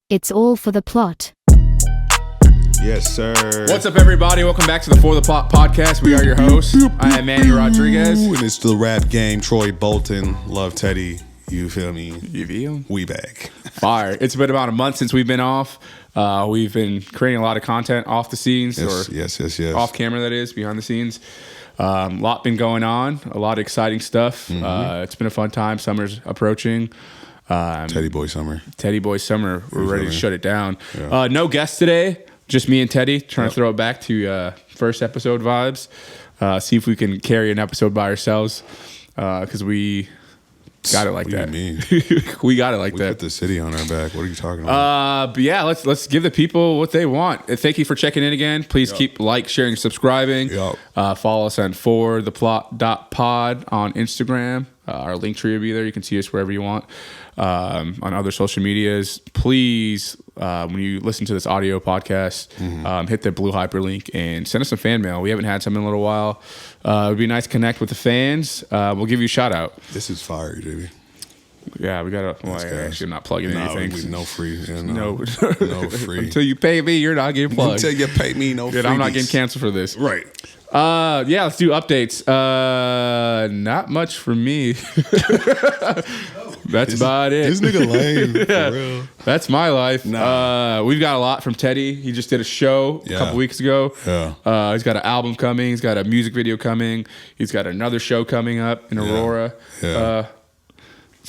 It's all for the plot. Yes, sir. What's up, everybody? Welcome back to the For the Plot podcast. We are your hosts. I am Manny Rodriguez. And it's the rap game. Troy Bolton. Love Teddy. You feel me? You feel? We back. Fire. It's been about a month since we've been off. We've been creating a lot of content off the scenes. Yes. Off camera, that is, behind the scenes. A lot been going on. A lot of exciting stuff. Mm-hmm. It's been a fun time. Summer's approaching. Teddy Boy Summer. We're ready to shut it down. Yeah. No guests today. Just me and Teddy trying to throw it back to first episode vibes. See if we can carry an episode by ourselves because we got it like that. We got it like that. We put the city on our back. What are you talking about? But yeah, let's give the people what they want. Thank you for checking in again. Please keep sharing, subscribing. Follow us on fortheplot.pod on Instagram. Our link tree will be there. You can see us wherever you want. On other social medias, please, when you listen to this audio podcast, hit the blue hyperlink and send us some fan mail. We haven't had some in a little while. It would be nice to connect with the fans. We'll give you a shout out. This is fire, JB. Yeah, we got to. Actually, I'm not plugging anything. No free. Yeah, no free. Until you pay me, you're not getting plugged. Until you pay me, no free. I'm not getting canceled for this. Right. Let's do updates. Not much for me. That's about it. This nigga lame, for real. That's my life. Nah. We've got a lot from Teddy. He just did a show a couple weeks ago. Yeah. He's got an album coming. He's got a music video coming. He's got another show coming up in Aurora. Yeah.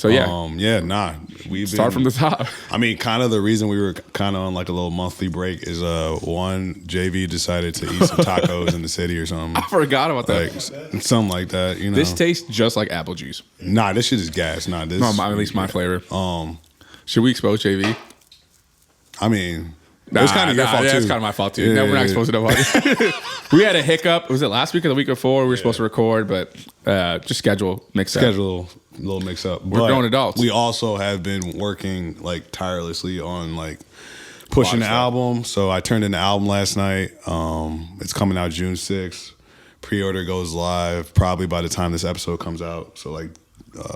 We start from the top. I mean, kind of the reason we were kind of on like a little monthly break is one, JV decided to eat some tacos in the city or something. I forgot about that. Like, something like that, you know. This tastes just like apple juice. Nah, this shit is gas. Nah, this. No, at least my flavor. Should we expose JV? I mean, it was kind of your fault too. It's kind of my fault too. No, we're not exposed to nobody. We had a hiccup. Was it last week or the week before? We were supposed to record, but just schedule mix up. Schedule a little mix up. We're grown adults. We also have been working like tirelessly on like pushing the album. So I turned in the album last night. It's coming out June 6th. Pre-order goes live probably by the time this episode comes out. So like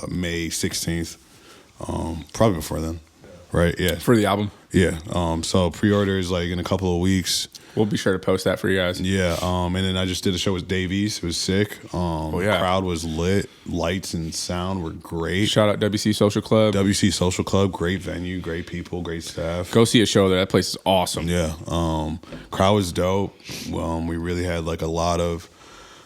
May 16th. Probably before then. Right? Yeah. For the album? Yeah. So pre-order is like in a couple of weeks. We'll be sure to post that for you guys. Yeah. And then I just did a show with Davies. It was sick. Crowd was lit. Lights and sound were great. Shout out WC Social Club. WC Social Club. Great venue. Great people. Great staff. Go see a show there. That place is awesome. Yeah. Crowd was dope. We really had like a lot of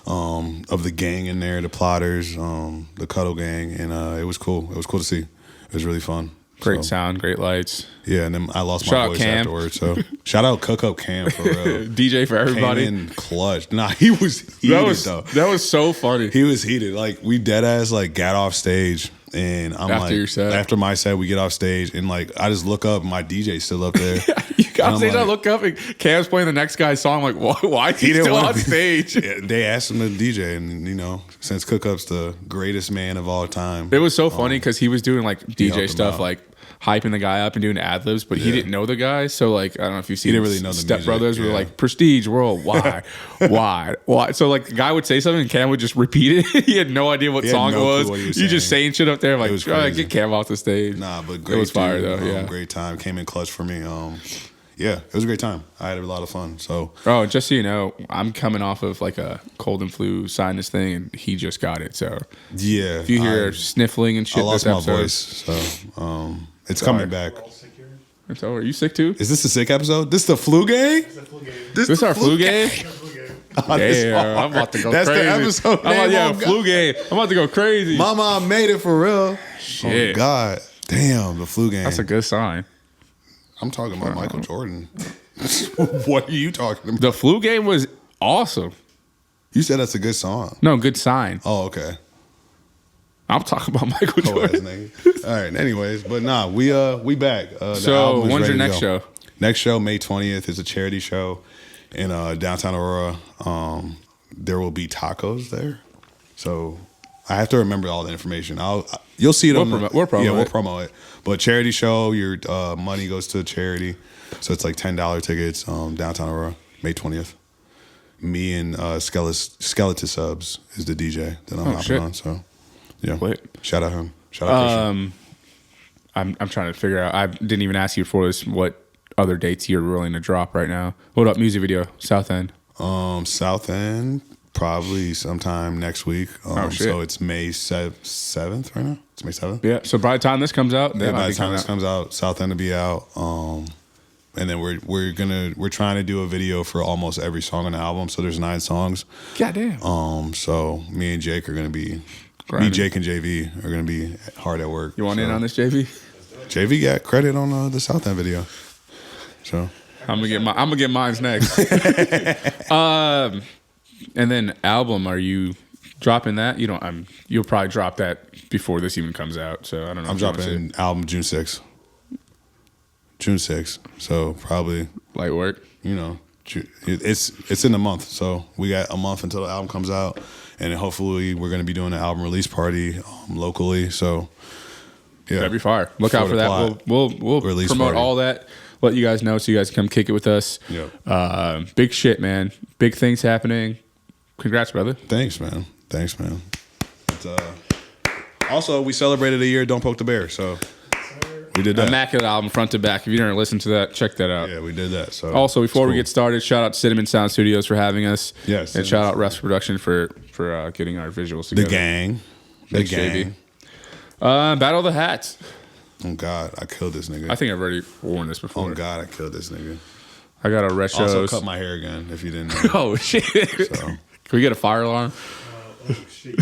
the gang in there, the plotters, the Cuddle Gang, and it was cool. It was cool to see. It was really fun. Great sound, great lights. Yeah, and then I lost my voice afterwards. So shout out Cook Up Cam for real. DJ for everybody. Came in clutch. Nah, he was heated though. That was so funny. He was heated. Like we dead ass like got off stage, and I'm after my set, we get off stage, and like I just look up, and my DJ's still up there. You got off stage. I look up, and Cam's playing the next guy's song. I'm like, why is he still on stage? They asked him to DJ, and you know, since Cook Up's the greatest man of all time, it was so funny because he was doing like DJ stuff, like hyping the guy up and doing ad libs, but he didn't know the guy. So like, I don't know if you've seen. He didn't really know the Step Brothers were like Prestige World. Why? Why? So like, the guy would say something and Cam would just repeat it. He had no idea what song it was. You just saying shit up there. I'm like, get Cam off the stage. Nah, but great. It was fire though. Yeah, great time. Came in clutch for me. Yeah, it was a great time. I had a lot of fun. So, just so you know, I'm coming off of like a cold and flu sinus thing, and he just got it. So yeah, if you hear sniffling and shit, I lost my voice. So it's coming back. It's over. Are you sick too? Is this a sick episode? This the flu game? This is our flu game? Damn, I'm about to go That's crazy. That's the episode. Flu game. I'm about to go crazy. Mama, I made it for real. Shit. Oh God, damn, the flu game. That's a good sign. I'm talking about Michael Jordan. What are you talking about? The flu game was awesome. You said that's a good song. No, good sign. Oh, okay. I'm talking about Michael Jordan. All right. Anyways, but nah, we back. So when's your next show? Next show, May 20th, is a charity show in downtown Aurora. There will be tacos there, so I have to remember all the information. You'll see it we'll promo it. But charity show, your money goes to charity, so it's like $10 tickets. Downtown Aurora, May 20th. Me and Skeleton Subs is the DJ that I'm hopping on. So. Yeah. Shout out him. Shout out Christian. I'm trying to figure out. I didn't even ask you before this what other dates you're willing to drop right now. What up, music video? South End. South End, probably sometime next week. Shit. So it's May 7th right now. It's May 7th. Yeah. So by the time this comes out, Yeah, by the time this comes out, South End will be out. And then we're trying to do a video for almost every song on the album. So there's 9 songs. Goddamn. So me and Jake are gonna be Grinding. me, Jake and JV are gonna be hard at work. You want so. in on this, JV? JV got credit on the South End video. So I'm gonna get mine's next. And then album, are you dropping that? You'll probably drop that before this even comes out. So I don't know. I'm dropping album June 6th. June 6th. So probably light work. It's in the month. So we got a month until the album comes out, and then hopefully we're gonna be doing an album release party locally. So yeah, that'd be fire. Look out for that. We'll release promote party. all that. Let you guys know so you guys can come kick it with us. Yep. Big shit, man. Big things happening. Congrats, brother. Thanks, man. But, also, we celebrated a year Don't Poke the Bear, so we did that. Immaculate album, front to back. If you didn't listen to that, check that out. Yeah, we did that. So also, before we get started, shout out to Cinnamon Sound Studios for having us. Yes. And shout out Refs Production for getting our visuals together. The gang. Thanks, JB. Battle of the Hats. Oh, God, I killed this nigga. I think I've already worn this before. Oh, God, I killed this nigga. I got a retro. Also cut my hair again, if you didn't know. Oh, shit. So. Can we get a fire alarm?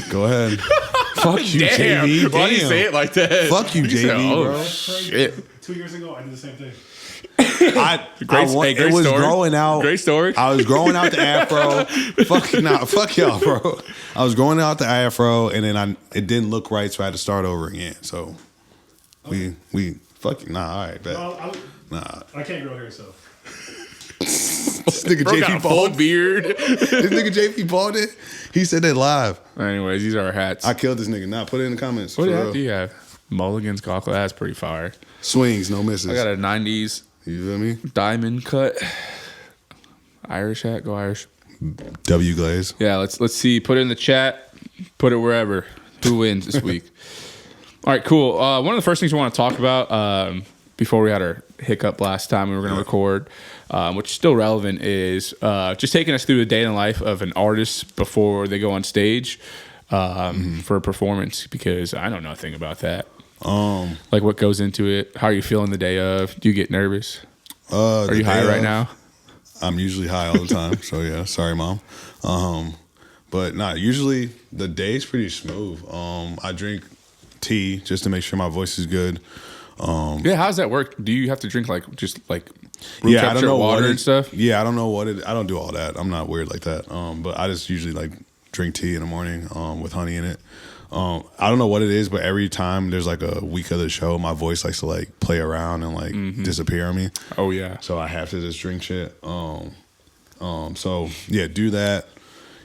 Go ahead. Fuck you, Damn. JV. Why do you say it like that? Fuck you, JV, bro. Shit. 2 years ago, I did the same thing. It was story. growing out. Great story. I was growing out the afro. Fuck y'all, bro. I was growing out the afro, and then it didn't look right, so I had to start over again. So we fuck you. Nah, all right, bet. Nah. I can't grow hair, so. This nigga Bro got a JP full bald. beard. This nigga JP bald it. He said that live. Anyways, these are our hats. I killed this nigga. Nah, put it in the comments. What for hat real. do you have? Mulligan's Gawker. That's pretty fire. Swings, no misses. I got a 90s You feel me? diamond cut. Irish hat. Go Irish. W Glaze. Yeah, let's see. Put it in the chat. Put it wherever. Who wins this week? All right, cool. One of the first things we want to talk about before we had our hiccup last time we were going to record, which is still relevant, is just taking us through the day in the life of an artist before they go on stage for a performance, because I know nothing about that. Like what goes into it? How are you feeling the day of? Do you get nervous? Are you high right now? I'm usually high all the time, so yeah. Sorry, mom. But usually the day's pretty smooth. I drink tea just to make sure my voice is good. Yeah, how does that work? Do you have to drink like room I don't temperature know water and stuff? Yeah, I don't know what it. I don't do all that. I'm not weird like that. But I just usually like drink tea in the morning with honey in it. I don't know what it is, but every time there's like a week of the show, my voice likes to like play around and like disappear on me. Oh yeah. So I have to just drink shit. So yeah, do that.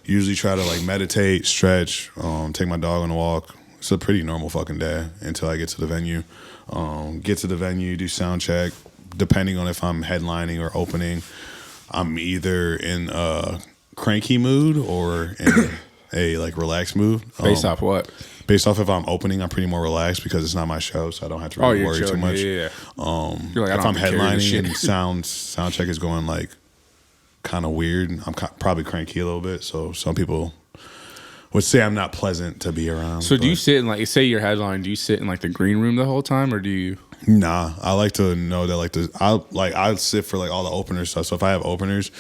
Usually try to like meditate, stretch, take my dog on a walk. It's a pretty normal fucking day until I get to the venue. Get to the venue, do sound check. Depending on if I'm headlining or opening, I'm either in a cranky mood or in a like relaxed mood. Based off what? Based off if I'm opening, I'm pretty more relaxed because it's not my show, so I don't have to really worry too much. Yeah. You're like, If I'm headlining and sound check is going like kind of weird, I'm probably cranky a little bit. So some people would say I'm not pleasant to be around. So do you sit in like, say you're headline, do you sit in like the green room the whole time, or do you? Nah, I like to know that I'll sit for like all the opener stuff. So if I have openers,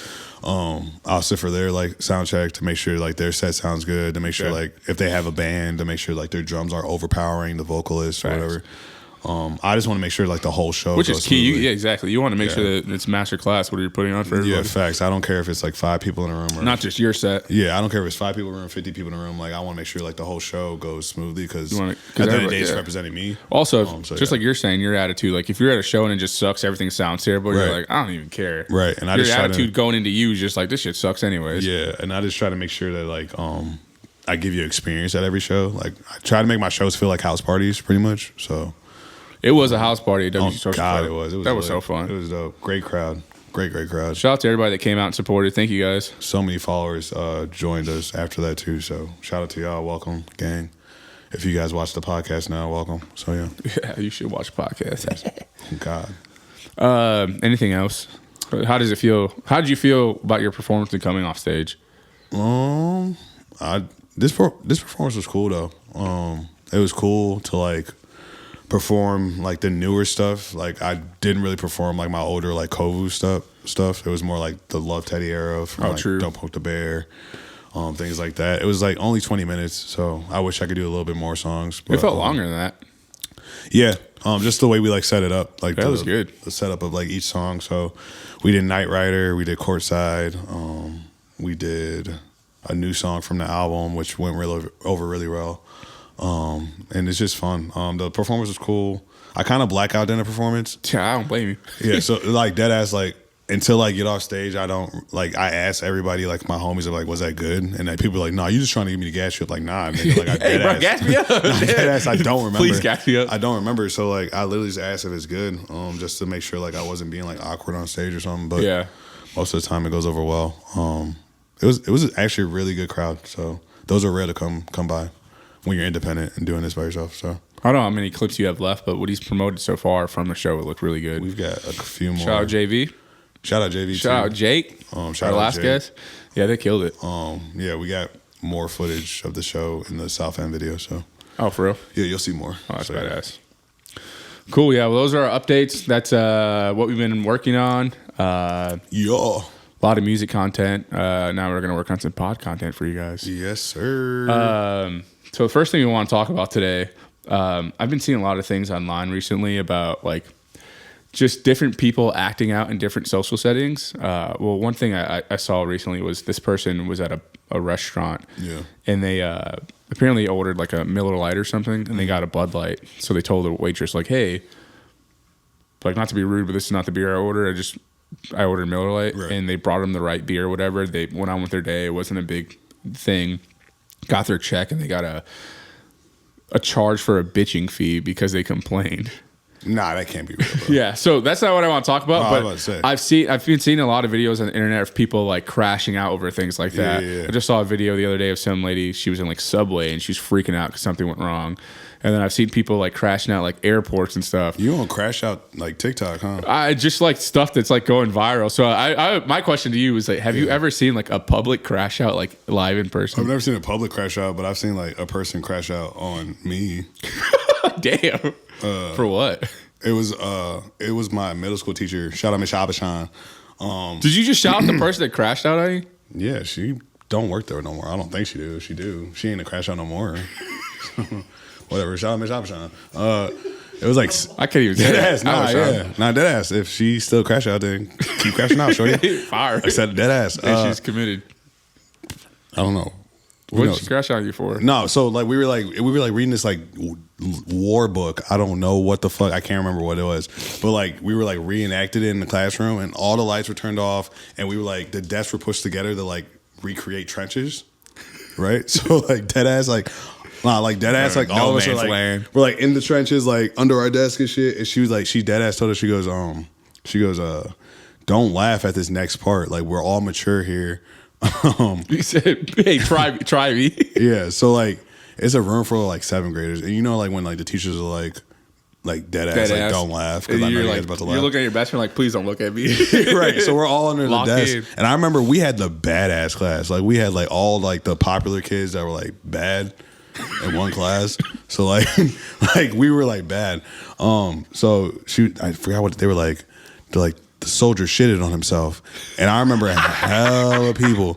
I'll sit for their like sound check to make sure like their set sounds good, to make sure like if they have a band, to make sure like their drums aren't overpowering the vocalist or whatever. I just want to make sure like the whole show, which goes is key. smoothly. Yeah, exactly. You want to make sure that it's master class what you're putting on for everybody. Yeah, facts. I don't care if it's like 5 people in a room or Not just your set. Yeah, I don't care if it's 5 people in a room, 50 people in a room. Like I want to make sure like the whole show goes smoothly because at the end of the day, it's representing me. Also, like you're saying, your attitude. Like if you're at a show and it just sucks, everything sounds terrible. You're like, I don't even care. Right, and your attitude going into you is just like, this shit sucks anyways. Yeah, and I just try to make sure that like I give you experience at every show. Like I try to make my shows feel like house parties, pretty much. So. It was a house party at WC Social God, Club. it was. That was so fun. It was dope. Great crowd. Great crowd. Shout out to everybody that came out and supported. Thank you guys. So many followers joined us after that too. So shout out to y'all. Welcome, gang. if you guys watch the podcast now, welcome. So Yeah, you should watch podcasts. God. Anything else? How does it feel? How did you feel about your performance and coming off stage? This performance was cool though. It was cool to like perform like the newer stuff. Like I didn't really perform like my older like Kovu stuff. It was more like the Love Teddy era from like true. Don't Poke the Bear, things like that. It was like only 20 minutes, so I wish I could do a little bit more songs. But, It felt longer than that. Yeah, just the way we like set it up, like That was good. The setup of like each song. So we did Night Rider, we did Courtside, we did a new song from the album, which went over really well. And it's just fun. The performance was cool. I kind of black out in the performance. Yeah, I don't blame you. Yeah, so like dead ass, like until I get off stage, I don't like. I ask everybody, like my homies, are like, "Was that good?" And like, people are like, "No, you just trying to give me the gas shit." Like, nah, nigga, like I dead Hey, bro, ass. gas me up. Dead ass, I don't remember. Please gas me up. I don't remember. So like, I literally just asked if it's good, just to make sure like I wasn't being like awkward on stage or something. But Yeah. most of the time it goes over well. It was actually a really good crowd. So those are rare to come by when you're independent and doing this by yourself. So I don't know how many clips you have left, but what he's promoted so far from the show, it looked really good. we've got a few more. Shout out JV. Shout out JV. Shout out too. Jake. Shout our out last Jake. guest. Yeah, they killed it. Yeah, we got more footage of the show in the South End video. So Oh, for real? yeah, you'll see more. Oh, that's So, badass. Cool. Yeah. Well, those are our updates. That's what we've been working on. Yeah. A lot of music content. Now we're gonna work on some pod content for you guys. Yes, sir. So the first thing we want to talk about today, I've been seeing a lot of things online recently about like just different people acting out in different social settings. Well, one thing I saw recently was this person was at a restaurant, Yeah. and they apparently ordered like a Miller Lite or something, and they got a Bud Light. So they told the waitress like, "Hey, like not to be rude, but this is not the beer I ordered. I ordered Miller Lite," Right. and they brought them the right beer, or whatever. They went on with their day. It wasn't a big thing. Got their check, and they got a charge for a bitching fee because they complained. Nah, that can't be real, bro. Yeah, so that's not what I want to talk about. Oh, I but was about to say. I've been seeing a lot of videos on the internet of people like crashing out over things like that. Yeah. I just saw a video the other day of some lady. She was in like Subway and she was freaking out because something went wrong. And then I've seen people like crashing out like airports and stuff. You don't crash out like TikTok, huh? I just like stuff that's like going viral. So my question to you is like, have you ever seen like a public crash out like live in I've person? never seen a public crash out, but I've seen like a person crash out on me. Damn. For what? It was my middle school teacher. Shout out Miss Abishan. Did you just shout out the person that crashed out on you? Yeah, she don't work there no more. I don't think she do. If she do, she ain't a crash out no more. Whatever. Shout out Miss Abishan. It was like I can't even say dead that. ass. Nah, yeah, not dead ass. If she still crash out, then keep crashing out, shorty. Fire. I said dead ass. And she's committed. I don't know. What knows? did she crash on you for? No, so like we were reading this like war book. I don't know what the fuck. I can't remember what it was, but like we were like reenacted it in the classroom, and all the lights were turned off, and we were like the desks were pushed together to like recreate trenches, right? So like dead ass like. Nah, like dead ass, like all of us are like we're like in the trenches, like under our desk and shit. And she was like, she dead ass told us, she goes, don't laugh at this next part. Like we're all mature here. You said, "Hey, try me." Yeah, so like it's a room for like 7th graders, and you know like when like the teachers are like dead ass, like don't laugh because I know you guys about to laugh. You're looking at your best friend like, "Please don't look at me." Right, so we're all under the Lock desk, in. and I remember we had the badass class. Like we had like all like the popular kids that were like bad in one class. So like like we were like bad. So I forgot what they were like. They're like the soldier shitted on himself, and I remember hella people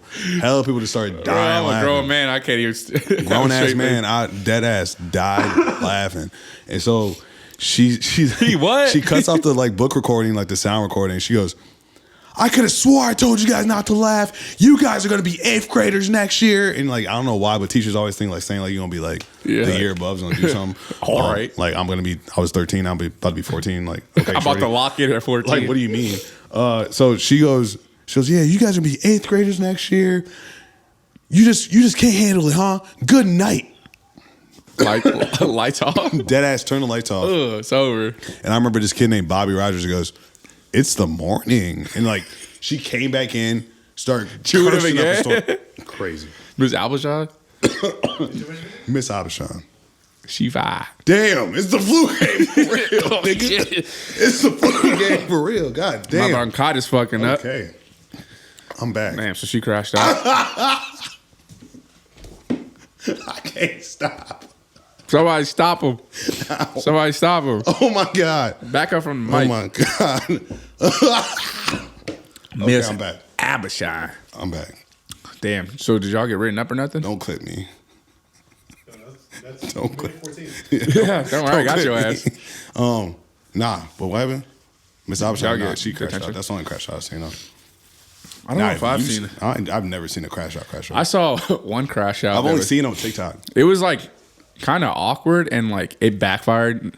just started dying. I'm a laughing. grown man. I can't even. Grown ass man, I dead ass died laughing, and so she what? She cuts off the like book recording, like the sound recording. She goes, "I could have swore I told you guys not to laugh. You guys are gonna be 8th graders next year." And like I don't know why, but teachers always think like saying like you're gonna be like the year above's gonna do something. All right. Like I was 13, I'm about to be 14. Like okay, I'm about to lock in at 14. like what do you mean? So she goes, yeah, you guys are gonna be 8th graders next year. You just can't handle it, huh? Good night. Lights off. Dead ass, turn the lights off. It's over. And I remember this kid named Bobby Rogers who goes, "It's the morning." And like she came back in, started Chewing him cursing up a again? storm. Crazy. Miss Abishai. Miss Abishan. She fine. Damn, it's the flu game for real, nigga. It's the flu game for real. God damn. My bronchitis fucking up. Okay. I'm back. Damn, so she crashed out. I can't stop. Somebody stop him. Somebody stop him. Oh my God. Back up from the mic. Oh my God. Okay, I'm back. Abishai. I'm back. Damn. So did y'all get written up or nothing? Don't clip me. That's Don't May clip. 14th. Yeah, don't worry, I got your ass. Nah, but what happened? Miss Abishai, Y'all nah, get she crashed detention? out. That's the only crash out I've seen. I don't know if I've seen it. I've never seen a crash out. I saw one crash out. I've only seen it on TikTok. It was like kind of awkward and like it backfired.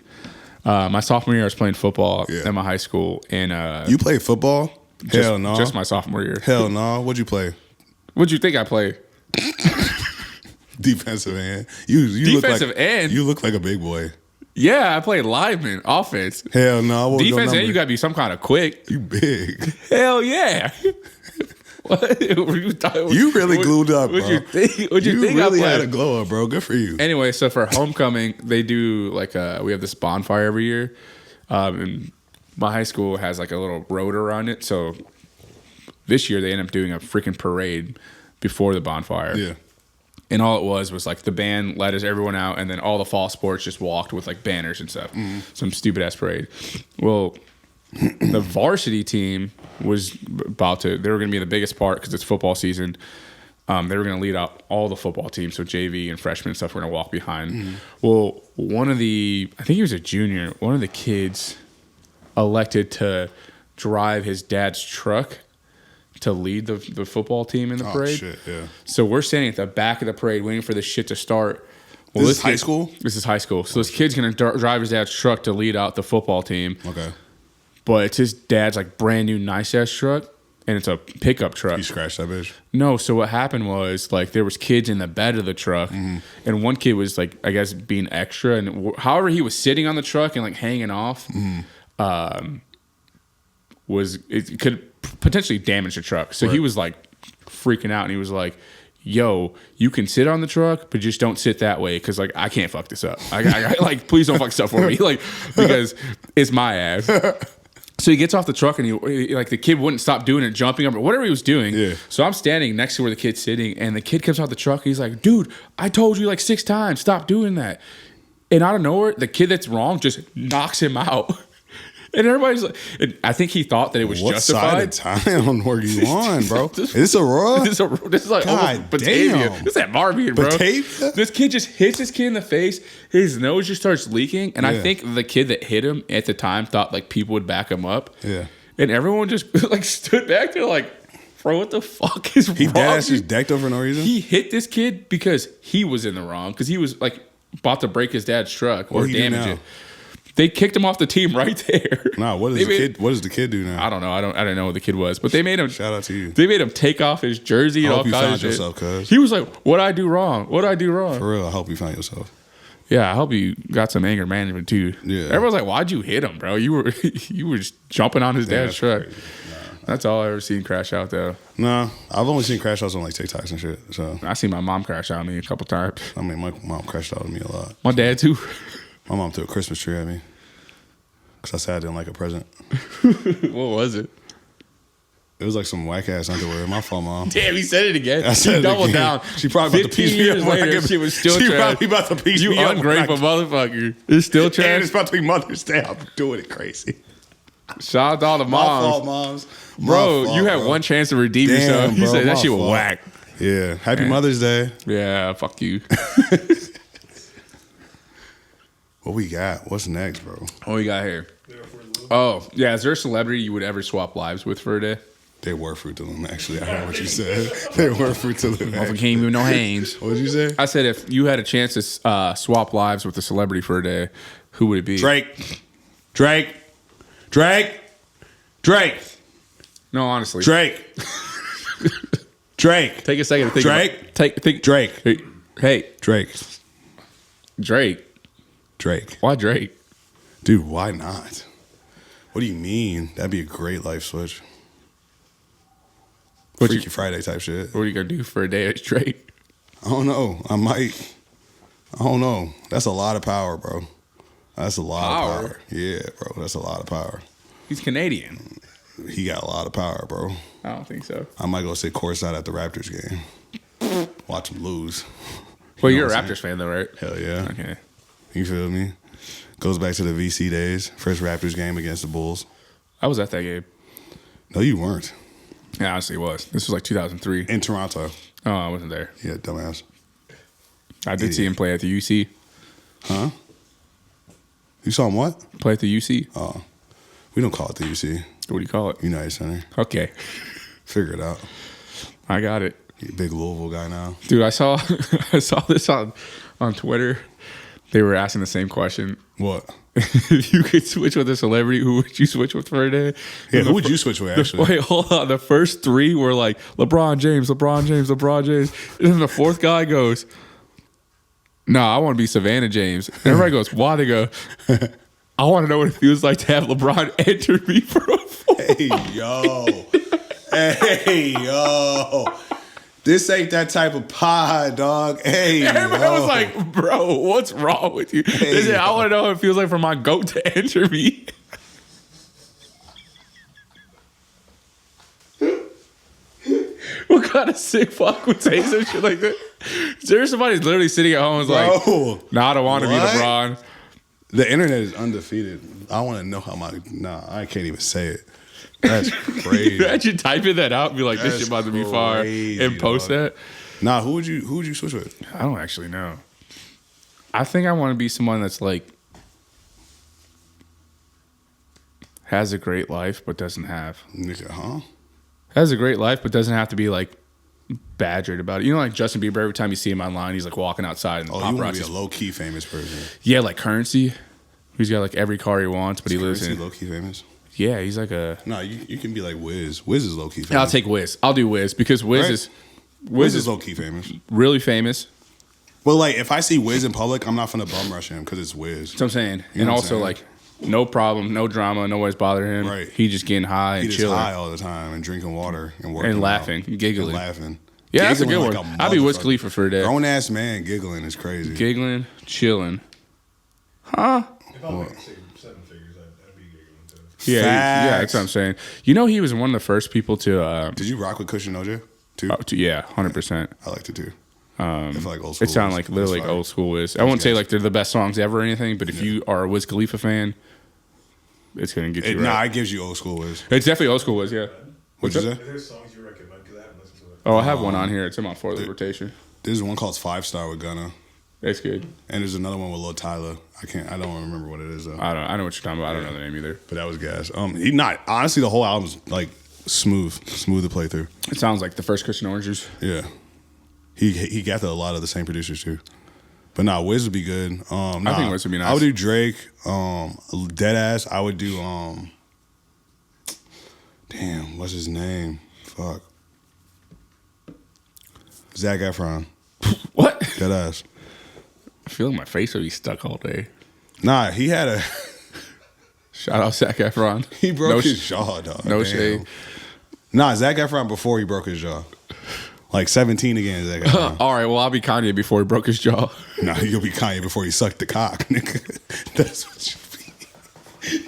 My sophomore year, I was playing football at my high school, and You played football? Hell no. Just my sophomore year. Hell no. What'd you play? What'd you think I played? Defensive end. You Defensive look like, end? You look like a big boy. Yeah, I played lineman, offense. Hell no. What was your Defense end, number? you gotta be some kind of quick. You big. Hell yeah. What? You really glued up, bro. What'd you think? What'd you think really I played? had a glow up, bro. Good for you. Anyway, so for homecoming, they do like we have this bonfire every year. And my high school has like a little road around it. So this year they end up doing a freaking parade before the bonfire. Yeah. And all it was like the band led us everyone out, and then all the fall sports just walked with like banners and stuff. Some stupid ass parade. Well, the varsity team was they were going to be the biggest part because it's football season. They were going to lead out all the football teams, so JV and freshmen and stuff were going to walk behind. Well, I think he was a junior, one of the kids elected to drive his dad's truck to lead the football team in the parade. Oh, shit, yeah. So we're standing at the back of the parade waiting for this shit to start. Well, This is high school? This is high school. So this kid's going to drive his dad's truck to lead out the football team. Okay. But it's his dad's like brand new nice ass truck, and it's a pickup truck. You scratched that bitch? No, so what happened was like there was kids in the bed of the truck, and one kid was like I guess being extra, and however he was sitting on the truck and like hanging off, it could potentially damage the truck. So he was like freaking out, and he was like, yo, you can sit on the truck, but just don't sit that way because like I can't fuck this up. I like please don't fuck this up for me, like because it's my ass. So he gets off the truck and he like the kid wouldn't stop doing it, jumping up or whatever he was doing. Yeah. So I'm standing next to where the kid's sitting, and the kid comes out the truck. He's like, dude, I told you like 6 times, stop doing that. And out of nowhere, the kid that's wrong just knocks him out. And everybody's like, and I think he thought that it was What justified. side of town were you on, bro? Is this a raw? This is like God almost Batavia. damn. This is at Marvin, bro. Batavia? This kid just hits this kid in the face. His nose just starts leaking. And I Yeah. think the kid that hit him at the time thought like people would back him up. Yeah. And everyone just like stood back there like, bro, what the fuck is He wrong? dashed his decked over no reason? He hit this kid because he was in the wrong. Because he was like about to break his dad's truck or What he do damage now? it. They kicked him off the team right there. Nah, what does the kid do now? I don't know. I don't know what the kid was, but they made him. Shout out to you. They made him take off his jersey and I all hope you kinds found of shit. yourself, cuz. He was like, "What I do wrong? What I do wrong?" For real, I hope you found yourself. Yeah, I hope you got some anger management too. Yeah. Everyone's like, "Why'd you hit him, bro? You were just jumping on his dad's that's truck." crazy. That's all I ever seen crash out though. Nah, I've only seen crash outs on like TikToks and shit. So I seen my mom crash out on me a couple times. I mean, my mom crashed out on me a lot. My dad too. My mom threw a Christmas tree at me because I said I didn't like a present. What was it? It was like some whack ass underwear. My fault, mom. Damn, he said it again. I said She it doubled again. down. She probably about to 15 piece me years up when I later, get- she was still She trash. probably about to piece You me up when I- ungrateful motherfucker. It's still And trash. it's about to be Mother's Day. I'm doing it crazy. Shout out to all the My moms. fault, moms. My Bro, fault, you had bro. one chance to redeem Damn, yourself. You bro, said that my shit was fault. whack. Yeah. Happy Mother's Day. Yeah, fuck you. What we got? What's next, bro? What we got here? Oh, yeah. Is there a celebrity you would ever swap lives with for a day? They were Fruit to Loom, actually. I heard what you said. They were Fruit to Loom. Motherfucker can't even know Haynes. What did you say? I said if you had a chance to swap lives with a celebrity for a day, who would it be? Drake. Drake. Drake. Drake. No, honestly. Drake. Drake. Take a second to think. Drake. Think. Drake. Hey, Drake. Drake. Drake. Why Drake? Dude, why not? What do you mean? That'd be a great life switch. Freaky Friday type shit. What are you gonna do for a day as Drake? I don't know. I might I don't know. That's a lot of power, bro. That's a lot of power. Yeah, bro. That's a lot of power. He's Canadian. He got a lot of power, bro. I don't think so. I might go sit courtside at the Raptors game. Watch them lose. Well, you're a Raptors fan, though, right? Hell yeah. Okay. You feel me? Goes back to the VC days. First Raptors game against the Bulls. I was at that game. No, you weren't. Yeah, honestly, it was. This was like 2003. In Toronto. Oh, I wasn't there. Yeah, dumbass. I did see him play at the UC. Huh? You saw him what? Play at the UC. Oh. We don't call it the UC. What do you call it? United Center. Okay. Figure it out. I got it. You big Louisville guy now. Dude, I saw this on Twitter. They were asking the same question. What? If you could switch with a celebrity, who would you switch with for a day? Yeah, who would you switch with, actually? Wait, hold on. The first three were like LeBron James, LeBron James, LeBron James. And then the fourth guy goes, no, I want to be Savannah James. And everybody goes, why? They go, I want to know what it feels like to have LeBron enter me for a four. Hey, yo. Hey, yo. This ain't that type of pie, dog. Hey, everybody yo. was like, bro, what's wrong with you? Hey, they said, I want to know what it feels like for my goat to enter me. What kind of sick fuck would say some shit like that? There's somebody's literally sitting at home and is like, nah, I don't want to be LeBron. The internet is undefeated. I want to know how my... Nah, I can't even say it. That's crazy. Imagine typing that out and be like, this shit about to be fire and post that. Nah, who would you switch with? I don't actually know. I think I want to be someone that's like has a great life but doesn't have. Nigga, huh? Has a great life but doesn't have to be like badgered about it. You know, like Justin Bieber, every time you see him online, he's like walking outside and you want to be a low-key famous person. Yeah, like Currency. He's got like every car he wants, but he lives in... low-key famous? Yeah, he's like a... No, you can be like Wiz. Wiz is low-key famous. I'll take Wiz. I'll do Wiz because Wiz is low-key famous. Really famous. Well, like, if I see Wiz in public, I'm not finna bum rush him because it's Wiz. That's what I'm saying. You and know also, like, no problem, no drama, nobody's bothering him. Right. He just getting high and He chilling. just high all the time and drinking water and working And laughing, out. giggling. And laughing. Yeah, that's a good Giggling one. like I'd be Wiz motherfucker. Khalifa for a day. Grown-ass man giggling is crazy. Giggling, chilling. Huh? If I'm making seven figures, I'd be giggling too. Yeah, yeah, that's what I'm saying. You know, he was one of the first people to... Did you rock with Cushion OJ, too? yeah, 100%. I liked it, too. I feel like old school. It sounded like literally like old school Wiz. I wouldn't say guys. like they're the best songs ever or anything, but if you are a Wiz Khalifa fan, it's going to get you right. Nah, it gives you old school Wiz. It's definitely old school Wiz, yeah. What'd you say? If there's songs you recommend, because I haven't listened to it. Oh, I have one on here. It's in my fourth rotation. There's one called 5 Star with Gunna. It's good. And there's another one with Lil Tyler. I don't remember what it is, though. I know what you're talking about. I don't know the name either. But that was gas. Honestly, the whole album's like smooth to play through. It sounds like the first Christian Orange Juice. Yeah. He got a lot of the same producers too. But nah, Wiz would be good. I think Wiz would be nice. I would do Drake. Deadass. I would do damn, what's his name? Fuck. Zac Efron. What? Deadass. I feel like my face would be stuck all day. Nah, he had a Shout out Zac Efron. he broke his jaw, dog. No Damn. shade. Nah, Zac Efron before he broke his jaw. Like 17 again, Zac Efron. All right, well, I'll be Kanye before he broke his jaw. Nah, you'll be Kanye before he sucked the cock, nigga. That's what you be.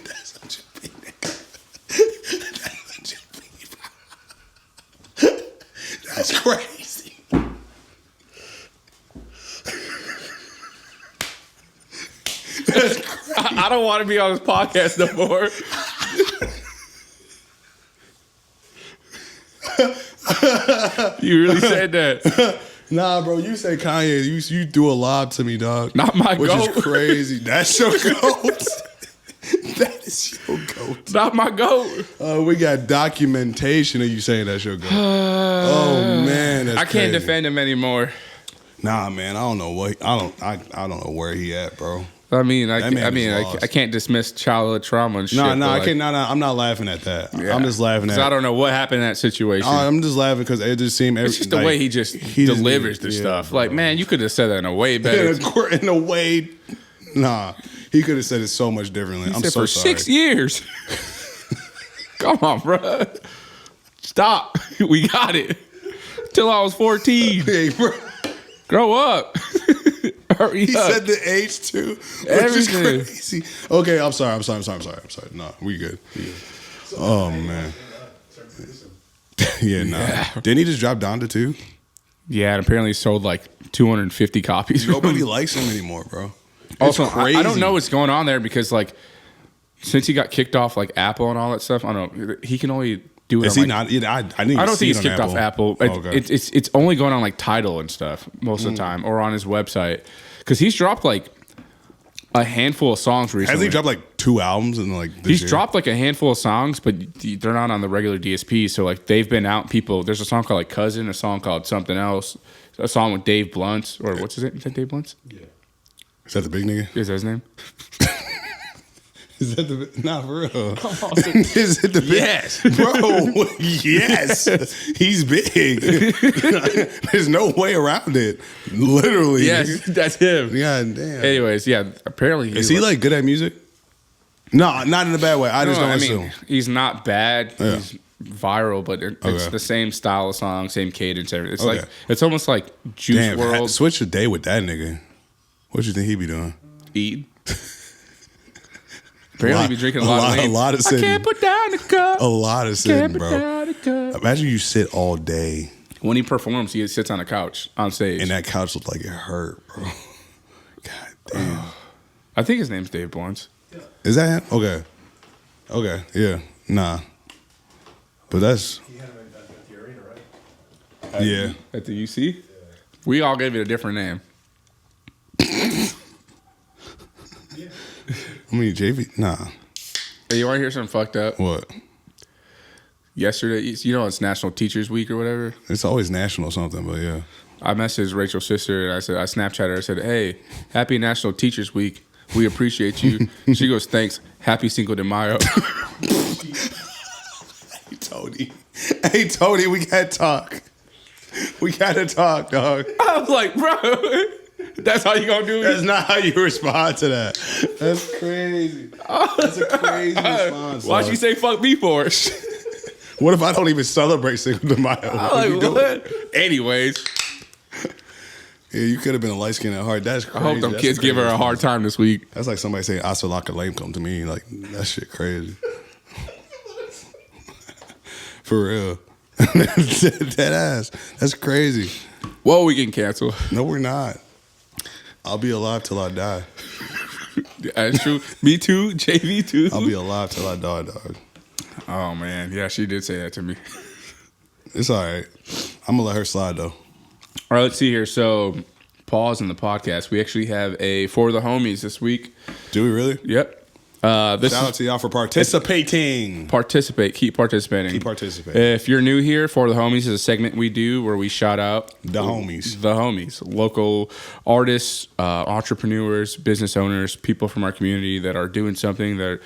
That's what you be, nigga. That's what you be. That's crazy. That's crazy. I don't want to be on this podcast no more. You really said that. Nah, bro, you say Kanye. You threw a lob to me, dog. Not my which goat. Which is crazy. That's your goat. That is your goat. Not my goat. We got documentation of you saying that's your goat. Oh man, that's I can't crazy. defend him anymore. Nah, man, I don't know what I don't know where he at, bro. I mean, That man is I lost. can't dismiss childhood trauma and shit. No, but I like, can't. No, I'm not laughing at that. yeah. I'm just laughing 'Cause at. I don't know what happened in that situation. I'm just laughing because it just seemed. It's just the way he just delivers the stuff. Like, man, you could have said that in a way better. In a way, nah, he could have said it so much differently. I'm said so for sorry. 6 years. Come on, bro. Stop. We got it. Till I was 14. Hey, bro. Grow up. Hurry He up. said the H too, which Everything. is crazy. Okay, I'm sorry. No, we good. Oh man. Yeah, nah. Didn't he just drop Donda too? Yeah, and apparently he sold like 250 copies. Nobody likes him anymore, bro. It's Also, crazy. I don't know what's going on there because like since he got kicked off like Apple and all that stuff, I don't know. He can only do it. Is on, he not? Yeah, I didn't even I don't see think it he's on kicked off Apple. It's only going on like Tidal and stuff most of the time, or on his website because he's dropped like a handful of songs recently. Has he dropped like 2 albums and like this He's year? dropped like a handful of songs, but they're not on the regular DSP. So like they've been out. People, there's a song called like Cousin, a song called Something Else, a song with Dave Blunt, or what's his name? Is that Dave Blunt? Yeah. Is that the big nigga? Is that his name? Is that the nah for real? Is it the big? Yes, Bro, yes. He's big. There's no way around it. Literally. yes, that's him. God damn. Anyways, yeah, apparently Is he like good at music? No, not in a bad way. I just don't assume. He's not bad. Yeah. He's viral, but it's Okay. the same style of song, same cadence. Everything. It's Okay. like it's almost like Juice Damn, World. switch a day with that nigga. What you think he be doing? Eat. Apparently, he be drinking a lot of lean. A lot of I sitting. can't put down the cup. A lot of Can't sitting, put bro. down the cup. Imagine you sit all day When he performs, he sits on a couch on stage. and that couch looked like it hurt, bro. God damn. I think his name's Dave Blunt. Is that him? Okay. Yeah. Nah. But that's He had him at the arena, right? yeah. At the UC? Yeah. We all gave it a different name. I mean, JV. Nah. Hey, you want to hear something fucked up? What? Yesterday, you know, it's National Teachers Week or whatever. It's always national something, but yeah. I messaged Rachel's sister and I Snapchat her. I said, "Hey, happy National Teachers Week. We appreciate you." She goes, "Thanks. Happy Cinco de Mayo." Hey, Tony, we gotta talk. We gotta talk, dog. I was like, "Bro, that's how you gonna do That's it?" not how you respond to that. That's crazy. That's a crazy response. Why'd dog. you say "fuck me" for? What if I don't even celebrate Cinco de Mayo? I'm you like, doing? what? Anyways, Yeah, you could have been a light skinned at heart. That's crazy. I hope them That's kids give her a crazy hard time this week. That's like somebody saying Asalaka lame come to me. Like, that shit crazy. For real. Dead ass. That's crazy. Whoa, we getting canceled. No, we're not. I'll be alive till I die. That's true. Me too. JV too. I'll be alive till I die, dog. Oh man, yeah, she did say that to me. It's all right. I'm going to let her slide, though. All right, let's see here. So, pause in the podcast. We actually have a For the Homies this week. Do we really? Yep. This Shout out to y'all for participating. participate. Keep participating. Keep participating. If you're new here, For the Homies is a segment we do where we shout out The homies. the homies, local artists, entrepreneurs, business owners, people from our community that are doing something that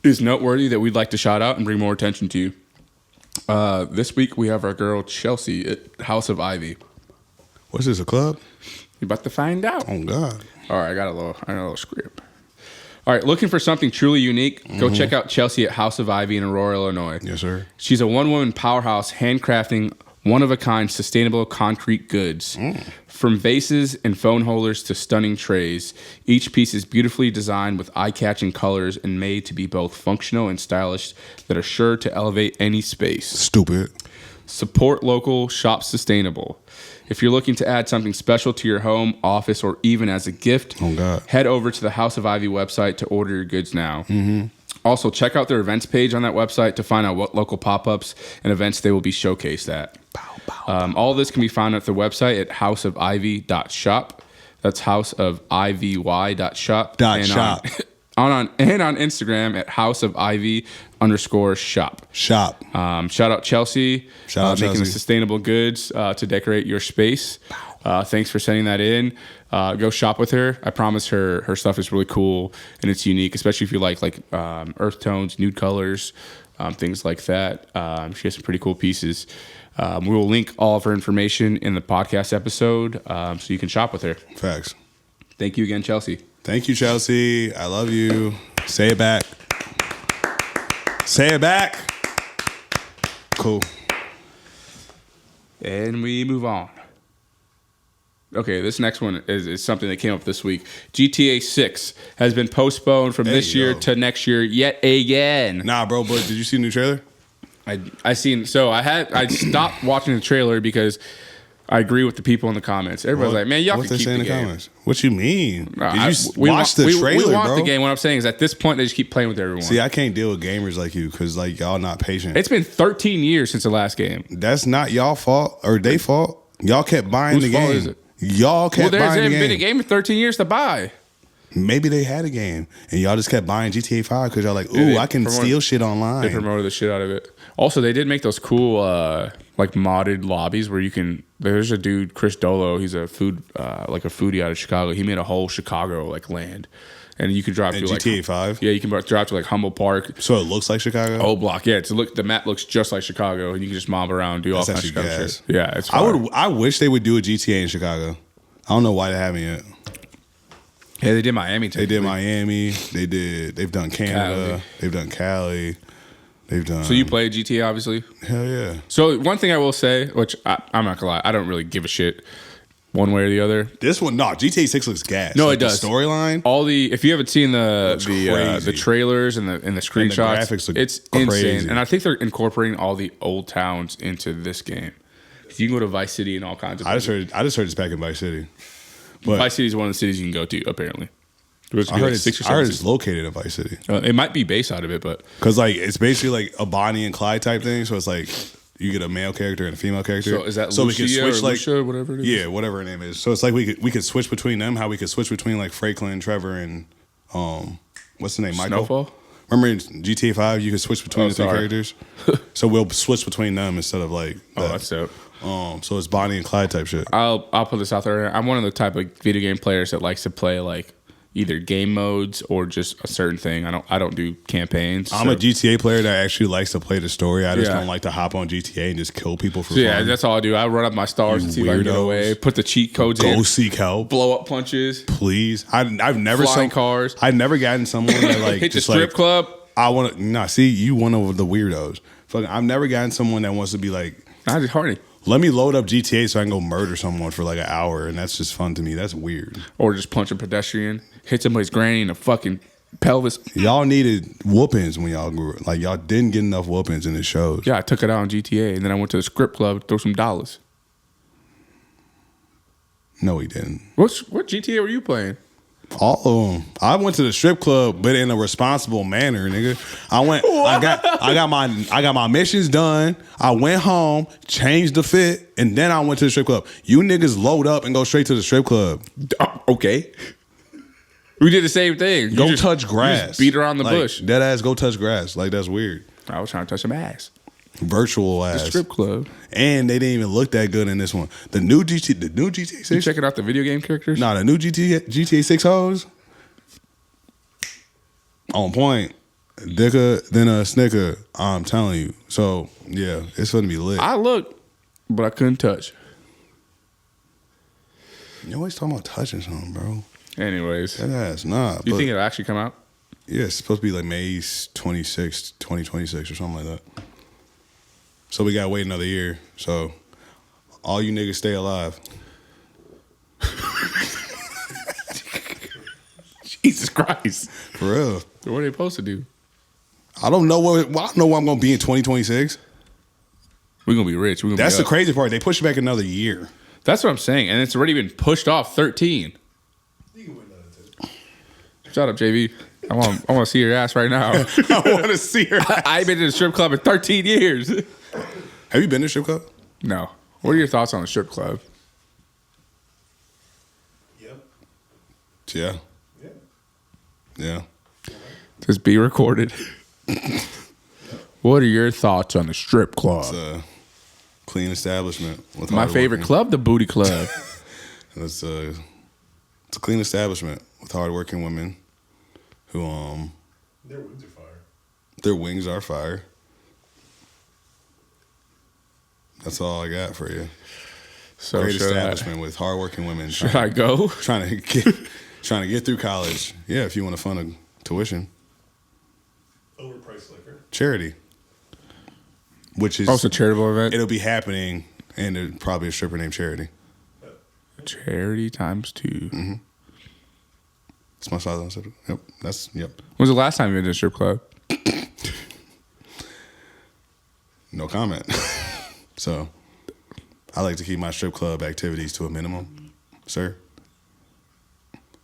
is noteworthy that we'd like to shout out and bring more attention to. This week we have our girl Chelsea at House of Ivy. What's this, a club? You're about to find out. Oh, God. All right, I got a little script. All right, looking for something truly unique? Go check out Chelsea at House of Ivy in Aurora, Illinois. Yes, sir. She's a one-woman powerhouse handcrafting one-of-a-kind sustainable concrete goods. From vases and phone holders to stunning trays, each piece is beautifully designed with eye-catching colors and made to be both functional and stylish that are sure to elevate any space. Stupid. Support local, shop sustainable. If you're looking to add something special to your home, office, or even as a gift, Oh, God. head over to the House of Ivy website to order your goods now. Also, check out their events page on that website to find out what local pop-ups and events they will be showcased at. All this can be found at the website at houseofivy.shop. That's houseofivy.shop. Dot shop. On Instagram at houseofivy_shop. Shop. Shout out Chelsea. Shout out making the Chelsea. sustainable goods to decorate your space. Thanks for sending that in. Go shop with her. I promise her stuff is really cool and it's unique, especially if you like earth tones, nude colors, things like that. She has some pretty cool pieces. We will link all of her information in the podcast episode so you can shop with her. Facts. Thank you again, Chelsea. Thank you, Chelsea. I love you. Say it back. Say it back. Cool. And we move on. Okay, this next one is something that came up this week. GTA 6 has been postponed from this year to next year yet again. Nah, bro, but did you see the new trailer? I stopped watching the trailer because I agree with the people in the comments. Everybody's like, man, y'all can keep the game. Comments? What you mean? We watch the trailer, we want bro. the game. What I'm saying is at this point, they just keep playing with everyone. See, I can't deal with gamers like you because like y'all not patient. It's been 13 years since the last game. That's not y'all fault or they fault. Y'all kept buying Whose the fault game. is it? Y'all kept buying the game. There hasn't been a game in 13 years to buy. Maybe they had a game and y'all just kept buying GTA 5 because y'all like, ooh, I can steal shit online. They promoted the shit out of it. Also, they did make those cool like modded lobbies where you can. There's a dude, Chris Dolo. He's a foodie out of Chicago. He made a whole Chicago like land, and you can drive through GTA like 5. Yeah, you can drive to like Humble Park. So it looks like Chicago. O Block. Yeah, the map looks just like Chicago, and you can just mob around, do all kinds of Chicago shit. Yeah, it's. Fire. I wish they would do a GTA in Chicago. I don't know why they haven't yet. Yeah, they did Miami. They did Miami. They've done Canada. Cali. They've done Cali. They've done. So you played GTA, obviously. Hell yeah. So one thing I will say, which I'm not gonna lie, I don't really give a shit one way or the other. This one, no, GTA 6 looks gas. No, like it does. The storyline. If you haven't seen the trailers and the screenshots, graphics look it's crazy. insane. And I think they're incorporating all the old towns into this game. You can go to Vice City and all kinds of. I just heard it's back in Vice City. But Vice City is one of the cities you can go to. Apparently, I heard it's located in Vice City. It might be based out of it, but because like it's basically like a Bonnie and Clyde type thing. So it's like you get a male character and a female character. So is that Lucia we can switch or Lucia, whatever it is? Yeah, whatever her name is. So it's like we could switch between them. How we could switch between like Franklin, Trevor, and what's the name? Michael. Snowfall. Remember in GTA 5 you could switch between the three characters. So we'll switch between them instead of like. Oh, that's dope. So it's Bonnie and Clyde type shit. I'll put this out there. I'm one of the type of video game players that likes to play like either game modes or just a certain thing. I don't do campaigns. I'm a GTA player that actually likes to play the story. I just don't like to hop on GTA and just kill people for fun. Yeah, that's all I do. I run up my stars and see if I can get away. Put the cheat codes in. Go seek help. Blow up punches. Please. I've never flying cars. I've never gotten someone that like hit just the strip club. I want to see you one of the weirdos. I've never gotten someone that wants to be like I just horny. Let me load up GTA so I can go murder someone for like an hour, and that's just fun to me. That's weird. Or just punch a pedestrian, hit somebody's granny in the fucking pelvis. Y'all needed whoopings when y'all grew up. Like, y'all didn't get enough whoopings in the shows. Yeah, I took it out on GTA, and then I went to the strip club to throw some dollars. No, he didn't. What GTA were you playing? All of them. I went to the strip club, but in a responsible manner, nigga. I got my missions done. I went home, changed the fit, and then I went to the strip club. You niggas load up and go straight to the strip club. Okay. We did the same thing. Go touch grass. You just beat around the bush. Dead ass go touch grass. Like, that's weird. I was trying to touch some ass. Virtual ass. The strip club. And they didn't even look that good in this one. The new GTA 6. You checking out the video game characters? Nah, the new GTA 6 hoes. On point. Dicker than a snicker. I'm telling you. So, yeah, it's going to be lit. I looked, but I couldn't touch. You always talking about touching something, bro. Anyways. That ass, nah. You think it'll actually come out? Yeah, it's supposed to be like May 26, 2026 or something like that. So we gotta wait another year. So all you niggas stay alive. Jesus Christ. For real. What are they supposed to do? I don't know where I'm gonna be in 2026. We're gonna be rich. That's the crazy part. They pushed back another year. That's what I'm saying. And it's already been pushed off 13. You can win that too. Shut up, JV. I want to see your ass right now. I want to see her ass. I've been to the strip club in 13 years. Have you been to a strip club? No. What are your thoughts on the strip club? Yep. Yeah. Yep. Yeah. Just be recorded. What are your thoughts on the strip club? It's a clean establishment. With My favorite club, the booty club. It's a clean establishment with hardworking women who Their wings are fire. Their wings are fire. That's all I got for you. So great establishment with hardworking women. Should I go? Trying to get through college. Yeah, if you want to fund a tuition. Overpriced liquor. Charity. Which is it's a charitable event. It'll be happening, and there's probably a stripper named Charity. Charity times 2. Mm-hmm. That's my size on strip. Yep. Yep. When was the last time you went to a strip club? No comment. So, I like to keep my strip club activities to a minimum, sir.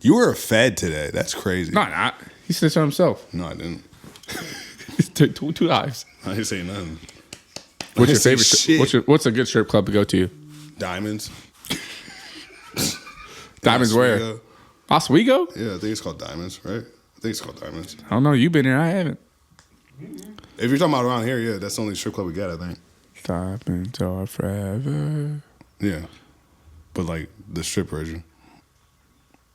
You were a fed today. That's crazy. No, not. He said so himself. No, I didn't. Two lives. I didn't say nothing. What's your favorite? What's a good strip club to go to? Diamonds. Diamonds where? Oswego? Yeah, I think it's called Diamonds, right? I think it's called Diamonds. I don't know. You've been here. I haven't. If you're talking about around here, yeah, that's the only strip club we got, I think. Diamonds are forever. Yeah. But like the strip version.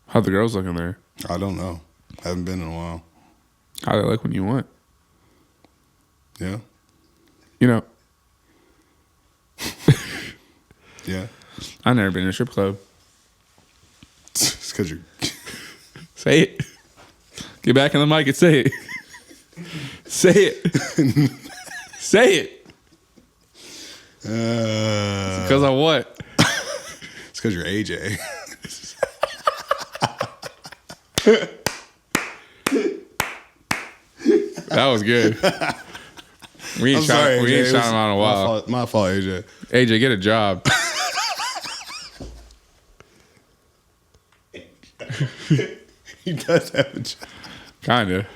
How the girls looking there? I don't know. I haven't been in a while. How they look when you went? Yeah. You know. Yeah. I've never been in a strip club. It's because you're... Say it. Get back in the mic and say it. Say it. Say it. Because of what? It's because you're AJ. That was good. We ain't shot him out in a while. My fault, AJ. AJ, get a job. He does have a job. Kinda.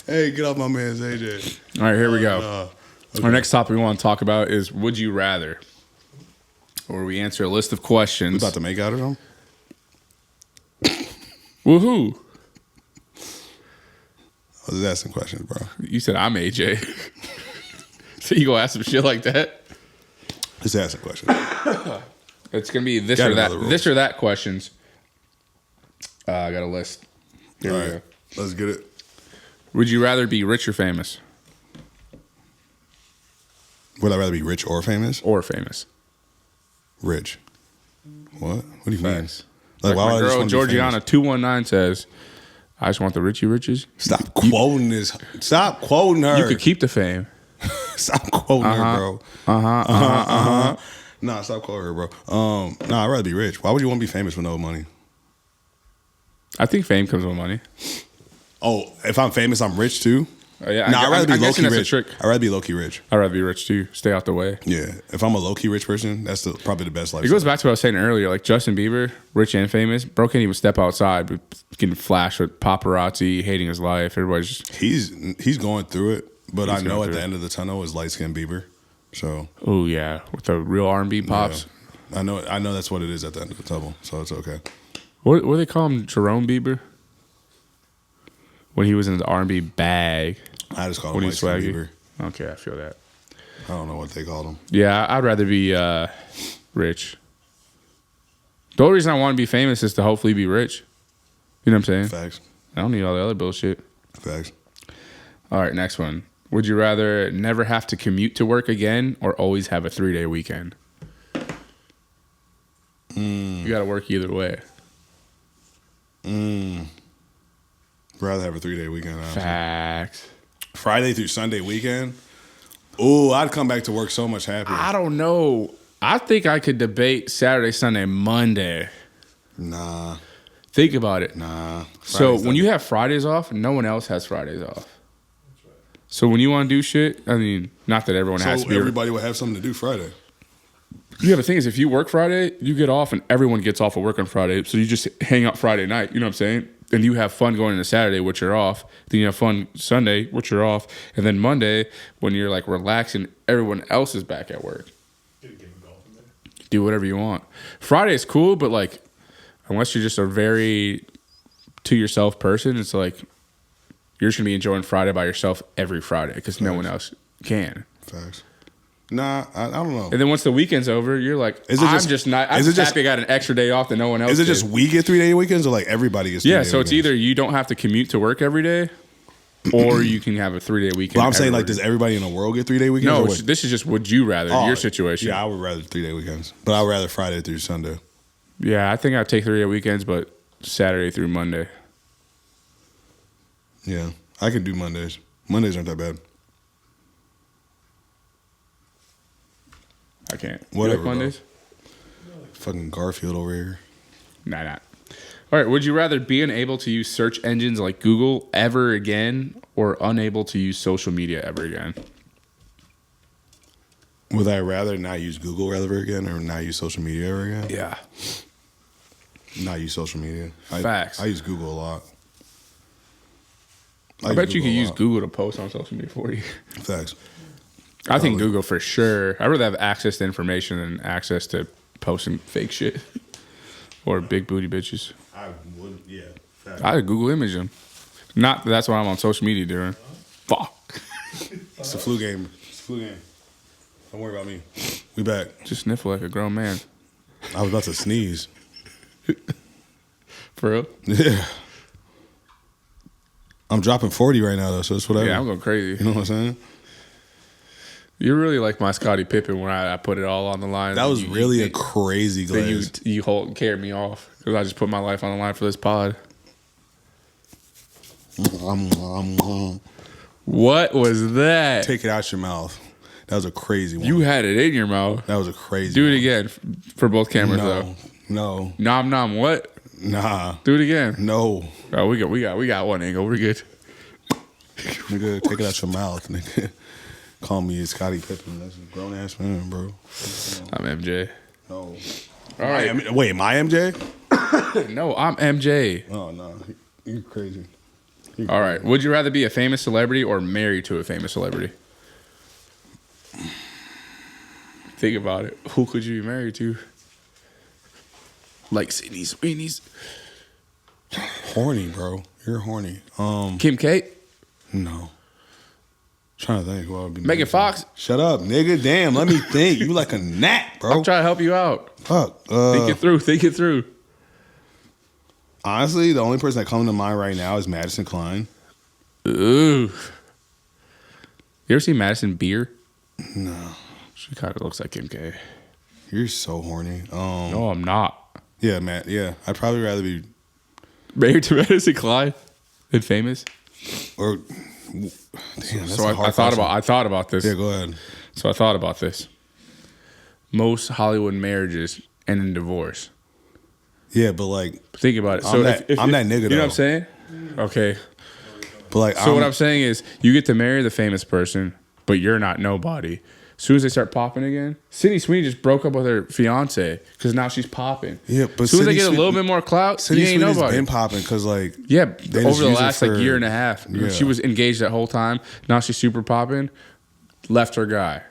Hey, get off my man's AJ. All right, here we go. Okay. Our next topic we want to talk about is would you rather? Where we answer a list of questions. We about to make out of them? Woohoo. I was asking questions, bro. You said I'm AJ. So you gonna ask some shit like that? Just asking questions. It's gonna be this or that. This or that questions. I got a list. Here we go. Let's get it. Would you rather be rich or famous? Would I rather be rich or famous? Or famous. Rich. What? What do you mean? Like my girl Georgiana 219 says, I just want the richie riches. Stop quoting this. Stop quoting her. You could keep the fame. Stop quoting her, bro. Nah, stop quoting her, bro. I'd rather be rich. Why would you want to be famous with no money? I think fame comes with money. Oh, if I'm famous, I'm rich too? Yeah, I'd rather be low-key rich. I'd rather be low-key rich. I'd rather be rich too. Stay out the way. Yeah. If I'm a low-key rich person, that's probably the best life. It goes back to what I was saying earlier. Like Justin Bieber, rich and famous, bro can't even step outside, but getting flashed with paparazzi, hating his life. Everybody's just... He's going through it, but I know at the end of the tunnel is light-skinned Bieber. So... Oh, yeah. With the real R&B pops. Yeah. I know that's what it is at the end of the tunnel, so it's okay. What do they call him? Jerome Bieber? When he was in the R&B bag. I just call him light-skinned Bieber. Okay, I feel that. I don't know what they called him. Yeah, I'd rather be rich. The only reason I want to be famous is to hopefully be rich. You know what I'm saying? Facts. I don't need all the other bullshit. Facts. All right, next one. Would you rather never have to commute to work again or always have a 3-day weekend? You got to work either way. Rather have a 3-day weekend. Honestly. Facts. Friday through Sunday weekend. Ooh, I'd come back to work so much happier. I don't know. I think I could debate Saturday, Sunday, Monday. Nah. Think about it. Nah. So when you have Fridays off, no one else has Fridays off. So when you want to do shit, I mean, not that everyone has to be. Everybody would have something to do Friday. Yeah, the thing is, if you work Friday, you get off, and everyone gets off of work on Friday. So you just hang out Friday night. You know what I'm saying? And you have fun going into Saturday, which you're off. Then you have fun Sunday, which you're off. And then Monday, when you're like relaxing, everyone else is back at work. Do whatever you want. Friday is cool, but like, unless you're just a very to yourself person, it's like you're just gonna be enjoying Friday by yourself every Friday because no one else can. Facts. Nah, I don't know. And then once the weekend's over, you're like, I'm just happy I got an extra day off that no one else. Is it just we get 3-day weekends or like everybody gets 3-day weekends? Yeah, so it's either you don't have to commute to work every day, or you can have a 3-day weekend. Well, I'm saying like, does everybody in the world get 3-day weekends? No, this is just would you rather your situation. Yeah, I would rather 3-day weekends, but I would rather Friday through Sunday. Yeah, I think I'd take 3-day weekends, but Saturday through Monday. Yeah, I can do Mondays. Mondays aren't that bad. I can't. Whatever, you like Mondays? Fucking Garfield over here. Nah. All right. Would you rather be unable to use search engines like Google ever again, or unable to use social media ever again? Would I rather not use Google ever again, or not use social media ever again? Yeah. Not use social media. Facts. I use Google a lot. I bet you could use Google to post on social media for you. Facts. I think Google for sure. I'd rather have access to information than access to posting fake shit or big booty bitches. I would, yeah. Facts. I'd Google image them. Not that that's what I'm on social media doing. Fuck. It's a flu game. It's a flu game. Don't worry about me. We back. Just sniffle like a grown man. I was about to sneeze. For real? Yeah. I'm dropping 40 right now, though, so it's whatever. Yeah, I'm going crazy. You know what I'm saying? You're really like my Scottie Pippen when I put it all on the line. That was really a crazy glaze. You carried me off because I just put my life on the line for this pod. What was that? Take it out your mouth. That was a crazy one. You had it in your mouth. That was a crazy Do one. it again for both cameras, though. No. Nom nom what? Nah. Do it again. No. Oh, we got one angle. We're good. Nigga, take it out your mouth, nigga. Call me Scottie Pippen. That's a grown ass man, bro. I'm MJ. No. All right. Wait, my MJ? No, I'm MJ. Oh, no. You're crazy. All right. Would you rather be a famous celebrity or married to a famous celebrity? Think about it. Who could you be married to? Like Sydney Sweeney's. Horny, bro. You're horny. Kim K? No. Trying to think who I would be. Megan Fox? Shut up, nigga. Damn, let me think. You like a gnat, bro. I'm trying to help you out. Fuck. Think it through. Honestly, the only person that comes to mind right now is Madison Klein. Ooh. You ever seen Madison Beer? No. She kind of looks like Kim K. You're so horny. No, I'm not. Yeah, Matt. Yeah, I'd probably rather be Married to Madison Klein than famous. or. Damn, that's So a hard I thought question. about this. Yeah, go ahead. So I thought about this. Most Hollywood marriages end in divorce. Yeah, but like, Think about it. I'm So that nigga, you know though. what I'm saying? Okay. but like, So what I'm saying is, you get to marry the famous person, but you're not nobody. As soon as they start popping again, Sydney Sweeney just broke up with her fiance because now she's popping. Yeah, but as soon as they Sydney get a little bit more clout, Sydney you ain't Sweeney's nobody. been popping because like, Yeah, they over just the use it last for- year and a half, Yeah. she was engaged that whole time. Now she's super popping. Left her guy,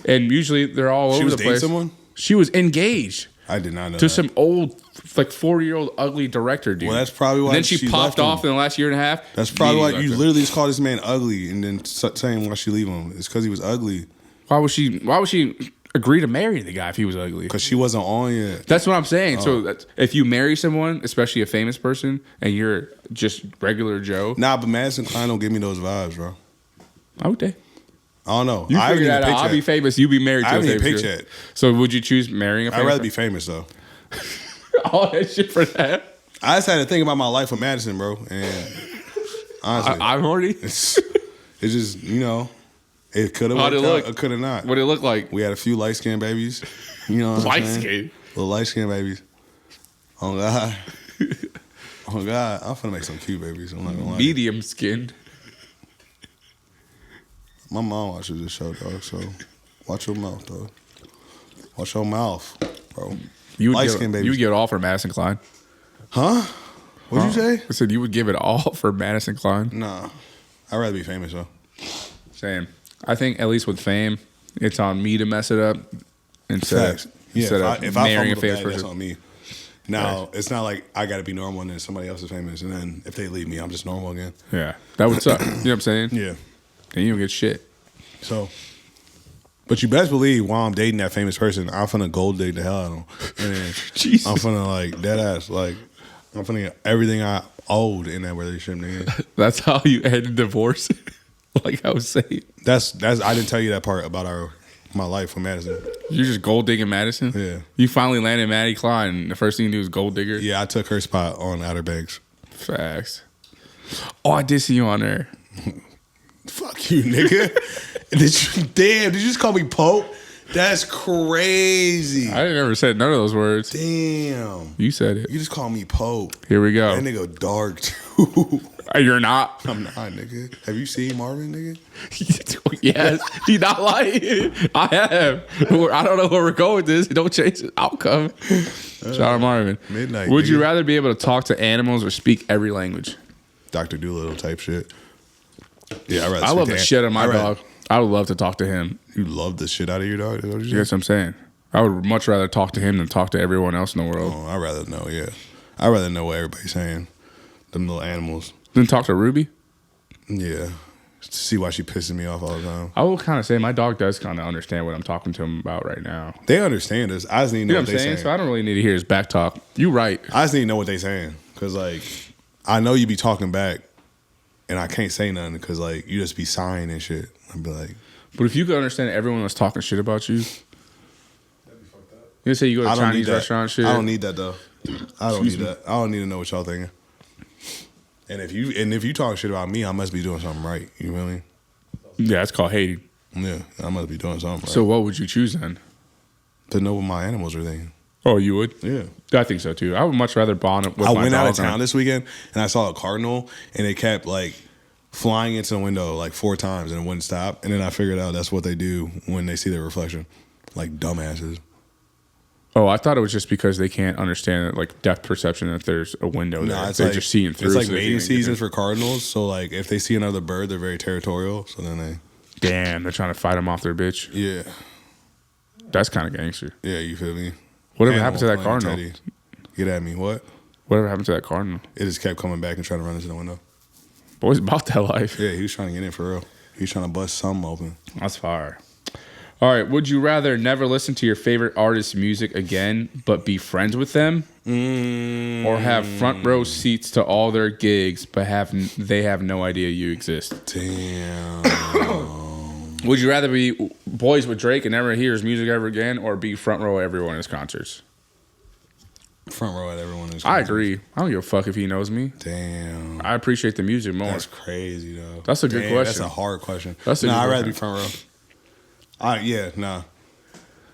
and usually they're all She over was the dating place. someone? She was engaged I did not know to that. some old, like 40-year-old ugly director dude. Well, that's probably why And then she left popped him. off in the last year and a half. That's probably why Immediately you left him. literally just called this man ugly and then saying why she leave him. It's because he was ugly. Why would she agree to marry the guy if he was ugly? Because she wasn't on yet. That's what I'm saying. Oh. So that's, if you marry someone, especially a famous person, and you're just regular Joe, Nah, but Madison Klein don't give me those vibes, bro. okay. I don't know. You I haven't figure even that out. picked I'll be yet. famous. You be married I to a haven't even famous picked girl. yet. So would you choose marrying a famous I'd rather be famous, though. all that shit for that? I just had to think about my life with Madison, bro. And honestly, I'm horny. it's just, you know, it could have How'd worked it out. look? It could have not. What did it look like? We had a few light-skinned babies. You know what I'm Light saying? skin. Little light-skinned babies. Oh, God. Oh, God. I'm finna make some cute babies. I'm not gonna lie. Medium skinned. My mom watches this show, dog, so watch your mouth, dog. Watch your mouth, bro. You would Light-skinned give, babies. you would give it all for Madison Klein. Huh? What'd you say? I said you would give it all for Madison Klein. Nah. I'd rather be famous, though. Same. I think at least with fame, it's on me to mess it up instead Facts. of, Yeah, instead if of I marrying a fumble the famous bag, that's person. on me. Now, it's not like I got to be normal and then somebody else is famous, and then if they leave me, I'm just normal again. Yeah, that would suck. You know what I'm saying? Yeah. Then you don't get shit. So, but you best believe while I'm dating that famous person, I'm finna gold dig the hell out of them. And then Jesus. I'm finna like dead ass, like I'm finna get everything I owed in that relationship, nigga. That's how you end a divorce. Like I was saying, That's I didn't tell you that part about my life with Madison. you just gold digging Madison. Yeah. You finally landed Maddie Klein. And the first thing you do is gold digger. Yeah, I took her spot on Outer Banks. Facts. Oh, I did see you on there. Fuck you, nigga. Did you just call me Pope? That's crazy. I never said none of those words. Damn. You said it. You just call me Pope. Here we go. That nigga dark too. You're not. I'm not, nigga. Have you seen Marvin, nigga? Yes. He's not lying. I have. I don't know where we're going with this. Don't change the outcome. Shout out Marvin. Midnight. Would nigga. you rather be able to talk to animals or speak every language? Dr. Doolittle type shit. Yeah, I love the shit out of my dog. I would love to talk to him. You love the shit out of your dog? Is that what you That's what I'm saying. I would much rather talk to him than talk to everyone else in the world. Oh, I'd rather know, yeah. I'd rather know what everybody's saying. Them little animals. Then talk to Ruby? Yeah. To see why she pisses me off all the time. I will kind of say my dog does kind of understand what I'm talking to him about right now. They understand us. I just need to know what they're saying. So I don't really need to hear his back talk. You right. I just need to know what they're saying. Because, like, I know you be talking back, and I can't say nothing because, like, you just be sighing and shit. I'd be like... But if you could understand everyone was talking shit about you... That'd be fucked up. You say you go to Chinese restaurant shit? I don't need that, though. I don't need that. I don't need to know what y'all thinking. And if you talk shit about me, I must be doing something right. You feel me? Yeah, it's called hating. Yeah, I must be doing something right. So what would you choose then? To know what my animals are thinking. Oh, you would? Yeah. I think so too. I would much rather bond with my dog. I went out of town this weekend and I saw a cardinal and it kept like flying into the window like 4 times and it wouldn't stop. And then I figured out that's what they do when they see their reflection. Like dumbasses. Oh, I thought it was just because they can't understand like depth perception if there's a window there. It's they're like, just seeing through. It's like mating seasons for cardinals. So like if they see another bird, they're very territorial. So then they... Damn, they're trying to fight them off their bitch. Yeah. That's kind of gangster. Yeah, you feel me? Whatever happened to that cardinal? Teddy. Get at me. What? Whatever happened to that cardinal? It just kept coming back and trying to run into the window. Boy's about that life. Yeah, he was trying to get in for real. He was trying to bust something open. That's fire. All right. Would you rather never listen to your favorite artist's music again, but be friends with them? Or have front row seats to all their gigs, but they have no idea you exist? Damn. Would you rather be boys with Drake and never hear his music ever again, or be front row at every one of his concerts? Front row at everyone. I agree. I don't give a fuck if he knows me. Damn. I appreciate the music more. That's crazy, though. That's a good question. That's a hard question. I'd rather be front row.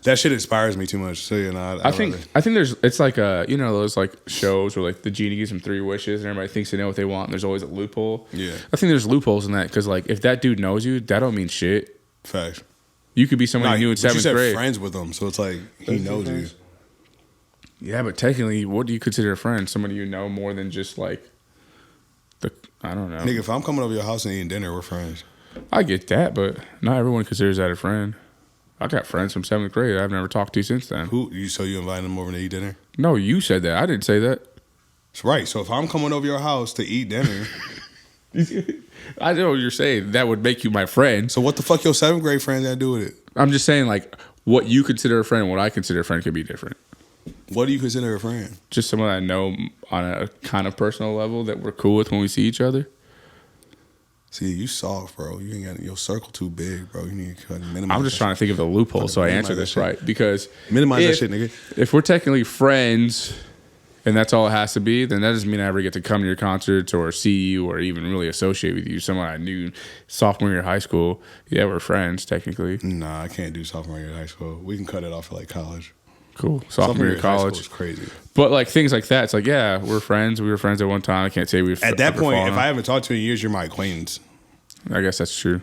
That shit inspires me too much. So I think there's it's like those like shows where like the genie gives them 3 wishes and everybody thinks they know what they want and there's always a loophole. Yeah. I think there's loopholes in that because like if that dude knows you, that don't mean shit. Facts. You could be someone you knew in 7th grade. Friends with them, so it's like he knows you. Yeah, but technically, what do you consider a friend? Somebody you know more than just like I don't know. Nigga, if I'm coming over your house and eating dinner, we're friends. I get that, but not everyone considers that a friend. I got friends from 7th grade I've never talked to since then. So you invited them over to eat dinner? No, you said that. I didn't say that. That's right. So if I'm coming over your house to eat dinner... I know what you're saying. That would make you my friend. So what the fuck your 7th grade friends got to do with it? I'm just saying, like, what you consider a friend and what I consider a friend could be different. What do you consider a friend? Just someone I know on a kind of personal level that we're cool with when we see each other. See, you soft, bro. You ain't got your circle too big, bro. You need to minimize. I'm just trying to think of the loophole so I answer this right. Because minimize that shit, nigga. If we're technically friends and that's all it has to be, then that doesn't mean I ever get to come to your concerts or see you or even really associate with you. Someone I knew sophomore year of high school. Yeah, we're friends, technically. Nah, I can't do sophomore year of high school. We can cut it off for like college. Cool. Sophomore year of college is crazy. But like things like that, it's like, yeah, we're friends. We were friends at one time. I can't say we've at that point, if I haven't talked to you in years, you're my acquaintance. I guess that's true.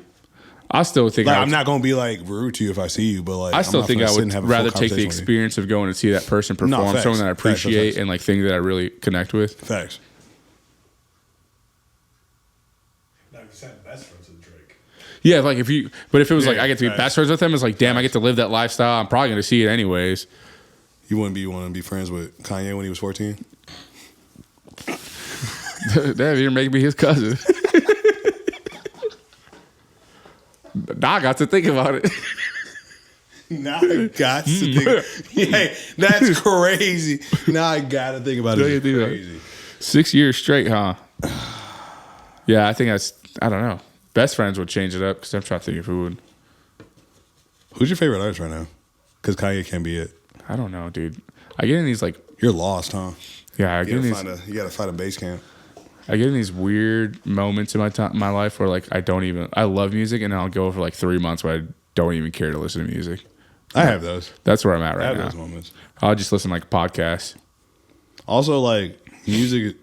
I still think I'm not going to be like rude to you if I see you, but like I still think I would rather take the experience of going to see that person perform, someone that I appreciate and like thing that I really connect with. Facts. Now you said best friends with Drake. Yeah, like if it was like I get to be best friends with him, it's like damn, I get to live that lifestyle. I'm probably going to see it anyways. You want to be friends with Kanye when he was 14? Damn, you're making me his cousin. Now I got to think about it. Now I got to think. Hey, that's crazy. Now I got to think about it. It's crazy. 6 years straight, huh? Yeah, I think I don't know. Best friends would change it up because I'm trying to think of who would. Who's your favorite artist right now? Because Kanye can't be it. I don't know, dude. I get in these like... You're lost, huh? Yeah, you got to find a base camp. I get in these weird moments in my life where like I love music and I'll go for like 3 months where I don't even care to listen to music. I have those. That's where I'm at I right have now. those moments. I'll just listen to like podcasts. Also, like music,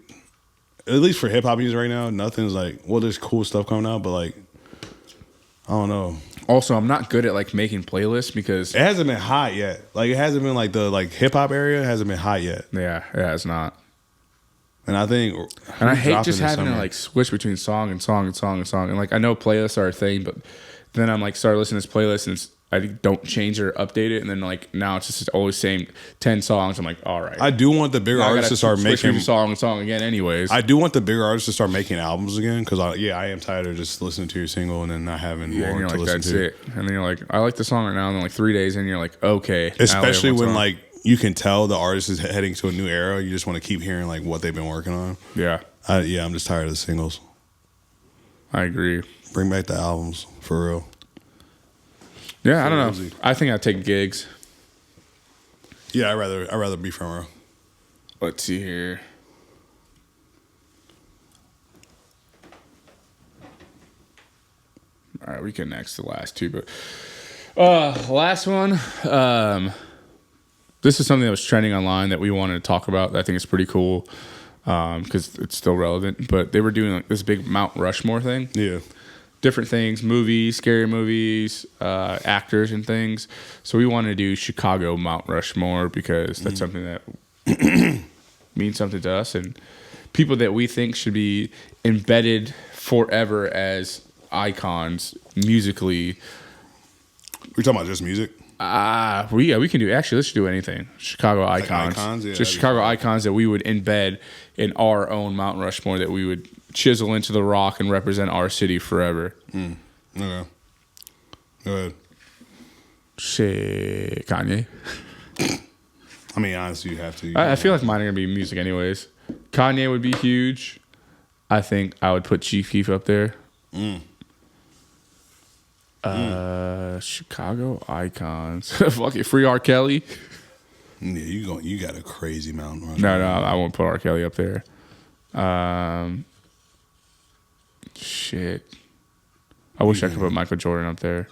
at least for hip hop music right now, nothing's like. Well, there's cool stuff coming out, but like, I don't know. Also, I'm not good at like making playlists because It hasn't been hot yet. Like it hasn't been like the like hip hop area hasn't been hot yet. yeah, it's not. And I think, And I hate dropping just this having to summer? like switch between song and song and song and song. And like I know playlists are a thing, but then I'm like started listening to this playlist and I don't change it or update it. And then like now it's just always same 10 songs. I'm like, all right. I do want the bigger Now I artists gotta to start switch making between song and song again anyways. I do want the bigger artists to start making albums again because I am tired of just listening to your single and then not having yeah, and more you're to like, listen that's to. it. And then you're like, I like the song right now. And then like 3 days in, you're like, okay. now Especially everyone's when on. like you can tell the artist is heading to a new era. You just want to keep hearing like what they've been working on. Yeah, I'm just tired of the singles. I agree. Bring back the albums for real. Yeah, I don't know. Easy. I think I'd take gigs. Yeah, I'd rather be front row. Let's see here. All right, we can next the last two, but last one. This is something that was trending online that we wanted to talk about. That I think is pretty cool because it's still relevant. But they were doing like this big Mount Rushmore thing. Yeah. Different things, movies, scary movies, actors and things. So we wanted to do Chicago Mount Rushmore because that's something that means something to us and people that we think should be embedded forever as icons musically. We're talking about just music? We can do, actually, let's do anything. Chicago icons. icons? Yeah, just that'd be Chicago fun. icons that we would embed in our own Mount Rushmore that we would chisel into the rock and represent our city forever. Okay. Go ahead. Shit, Kanye. I mean, honestly, you have to. I feel like mine are going to be music anyways. Kanye would be huge. I think I would put Chief Keef up there. Chicago icons. Fuck it. Free R. Kelly. Yeah, you got a crazy mountain rush. No, I won't put R. Kelly up there. Shit. I wish I could put Michael Jordan up there.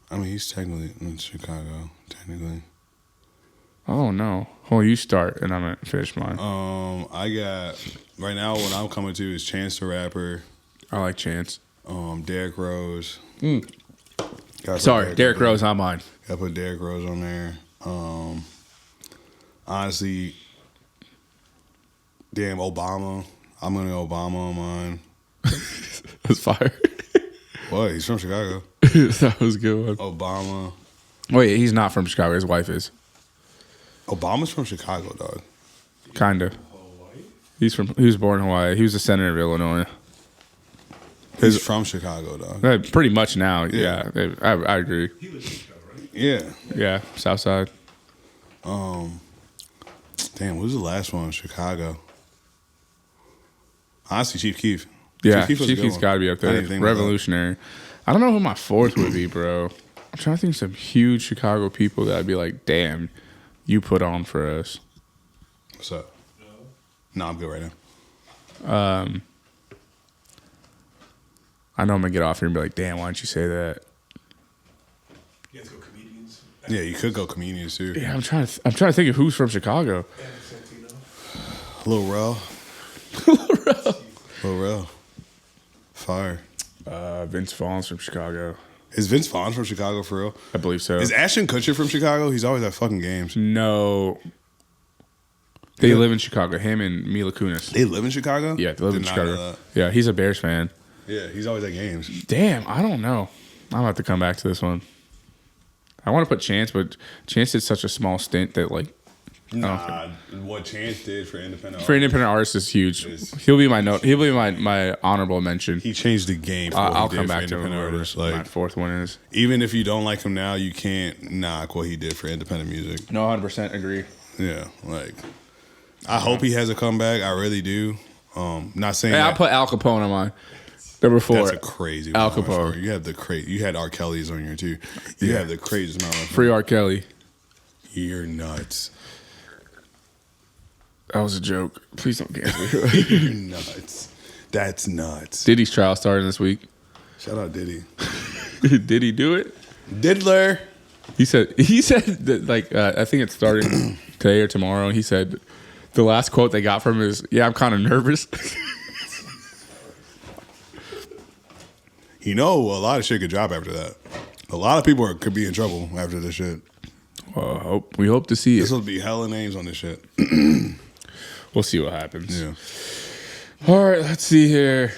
I mean, he's technically in Chicago, technically. Oh, no. Well, you start, and I'm going to finish mine. I got, right now, what I'm coming to is Chance the Rapper, I like Chance. Derrick Rose. Sorry, Derrick Rose on mine. Gotta put Derrick Rose on there. Honestly, damn, Obama. I'm gonna go Obama on mine. That's fire. What? He's from Chicago. That was a good one. Obama. Wait, he's not from Chicago. His wife is. Obama's from Chicago, dog. Kinda. He was born in Hawaii. He was the senator of Illinois. He's from Chicago, dog. Pretty much now. Yeah. Yeah, I agree. He lives in Chicago, right? Yeah. Yeah, South Side. Damn, who's the last one? Chicago. Honestly, Chief Keef. Yeah, was a Chief good Keef's one. got to be up I there. didn't think about that. Revolutionary. I don't know who my fourth would be, bro. I'm trying to think of some huge Chicago people that I'd be like, damn, you put on for us. What's up? No, I'm good right now. I know I'm going to get off here and be like, damn, why didn't you say that? You have to go comedians. Yeah, you could go comedians too. Yeah, I'm trying to think of who's from Chicago. And Santino. Lil Rel. Lil Rel. Fire. Vince Vaughn's from Chicago. Is Vince Vaughn from Chicago for real? I believe so. Is Ashton Kutcher from Chicago? He's always at fucking games. No. They live in Chicago. Him and Mila Kunis. They live in Chicago? Yeah, they live in Did not know Chicago. that. Yeah, he's a Bears fan. Yeah, he's always at games. Damn, I don't know. I'm about to come back to this one. I want to put Chance, but Chance did such a small stint that like Nah, what Chance did for independent for independent artists is huge. He'll be my note. He'll be my honorable mention. he changed the game for what I'll he did come for back to him. independent Whoever artists. my Like, fourth one is. even if you don't like him now, you can't knock what he did for independent music. No, 100% agree. Yeah, like I hope he has a comeback. I really do. Not saying Hey, I'll that, put Al Capone on mine. Number 4. that's a crazy Al one. Capone. You have the You had R. Kelly's on here too. You have the craziest amount of Free R. Kelly. You're nuts. That was a joke. Please don't cancel me. You're nuts. That's nuts. Diddy's trial started this week. Shout out Diddy. Did he do it? Diddler. He said that, like, I think it's starting today or tomorrow. He said the last quote they got from him is, "Yeah, I'm kind of nervous." A lot of shit could drop after that. A lot of people could be in trouble after this shit. We hope to see it. This will be hella names on this shit. We'll see what happens. Yeah. All right, let's see here.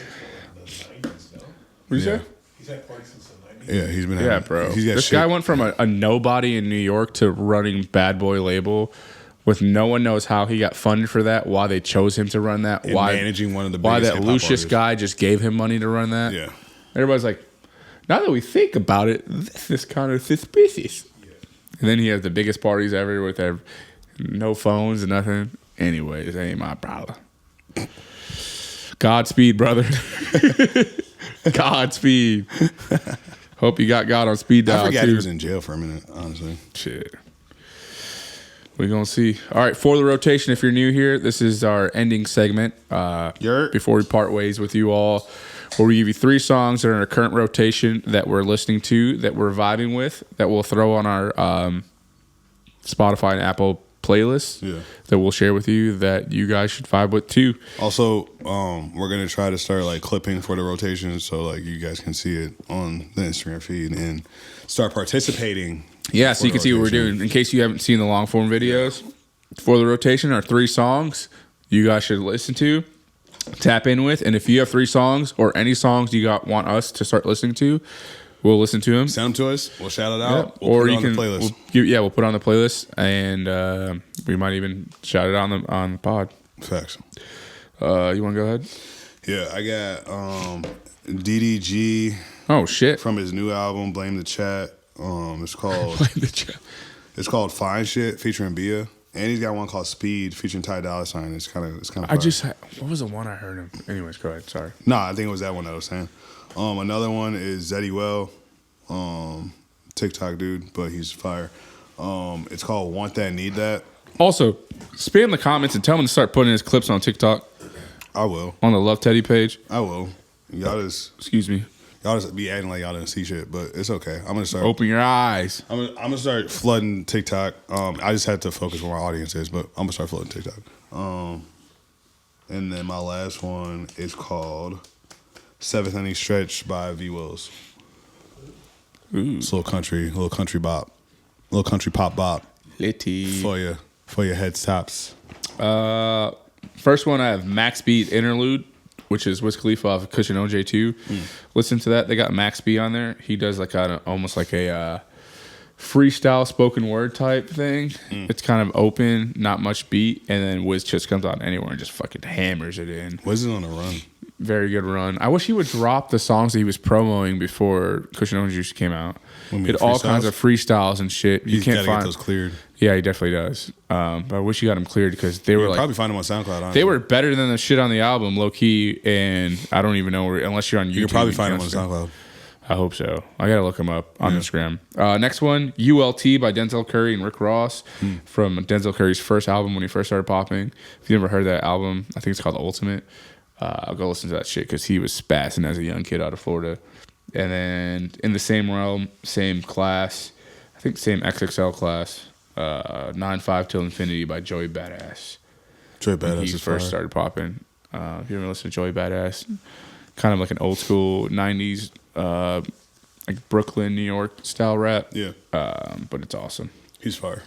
What you say? He's had parties since the 90s. Yeah, he's been. Yeah, bro. He's got This guy went from a nobody in New York to running Bad Boy label. With no one knows how he got funded for that, why they chose him to run that, and why managing one of the why biggest that hip-hop Lucius artists. guy just gave him money to run that. Yeah. Everybody's like, now that we think about it, this is kind of suspicious. Yeah. And then he has the biggest parties ever with no phones and nothing. Anyways, that ain't my problem. Godspeed, brother. Godspeed. Hope you got God on speed dial. I forgot too. he was in jail for a minute, honestly. Shit. We're going to see. All right, for the rotation, if you're new here, this is our ending segment before we part ways with you all, where we give you 3 songs that are in our current rotation that we're listening to, that we're vibing with, that we'll throw on our Spotify and Apple playlists that we'll share with you that you guys should vibe with too. Also, we're going to try to start like clipping for the rotation so like you guys can see it on the Instagram feed and start participating. Yeah, so you can see what we're doing. In case you haven't seen the long form videos, for the rotation are 3 songs you guys should listen to, tap in with, and if you have 3 songs or any songs you want us to start listening to, we'll listen to them. Send them to us. We'll shout it out. Yeah. We'll put it on the playlist. We'll put it on the playlist, and we might even shout it out on the pod. Facts. You want to go ahead? Yeah, I got DDG. Oh shit! From his new album, Blame the Chat. It's called Blame the Chat. It's called Fine Shit featuring Bia, and he's got one called Speed featuring Ty Dolla $ign. It's kind of. What was the one I heard him? Anyways, go ahead. Sorry. Nah, I think it was that one that I was saying. Another one is Zeddy Well, TikTok dude, but he's fire. It's called Want That Need That. Also, spam the comments and tell him to start putting his clips on TikTok. I will. On the Love Teddy page. I will. Y'all just be acting like y'all didn't see shit, but it's okay. I'm gonna start. Open your eyes. I'm gonna start flooding TikTok. I just had to focus where my audience is, but I'm gonna start flooding TikTok. And then my last one is called Seventh Inning Stretch by V Wills. Ooh. It's a little country bop, little country pop bop. Litty for your head stops. First one I have Max Beat Interlude, which is Wiz Khalifa off of Cushion OJ2. Listen to that. They got Max B on there. He does like almost like a freestyle spoken word type thing. It's kind of open, not much beat, and then Wiz just comes out anywhere and just fucking hammers it in. Wiz is on a run. Very good run. I wish he would drop the songs that he was promoting before Cushion OJ2 came out. He had all kinds of freestyles and shit. You can't find get those cleared. Yeah, he definitely does. But I wish you got them cleared because they were like probably find them on SoundCloud. Honestly. They were better than the shit on the album, low key. And I don't even know unless you're on YouTube. You can probably find them on SoundCloud. I hope so. I gotta look them up on Instagram. Next one, ULT by Denzel Curry and Rick Ross from Denzel Curry's first album when he first started popping. If you never heard that album, I think it's called The Ultimate. I'll go listen to that shit because he was spazzing as a young kid out of Florida. And then in the same realm, same class, I think same XXL class, 9-5 Till Infinity by Joey Badass. Joey Badass he first started popping. If you ever listen to Joey Badass, kind of like an old school 90s, like Brooklyn, New York style rap. Yeah. But it's awesome. He's fire.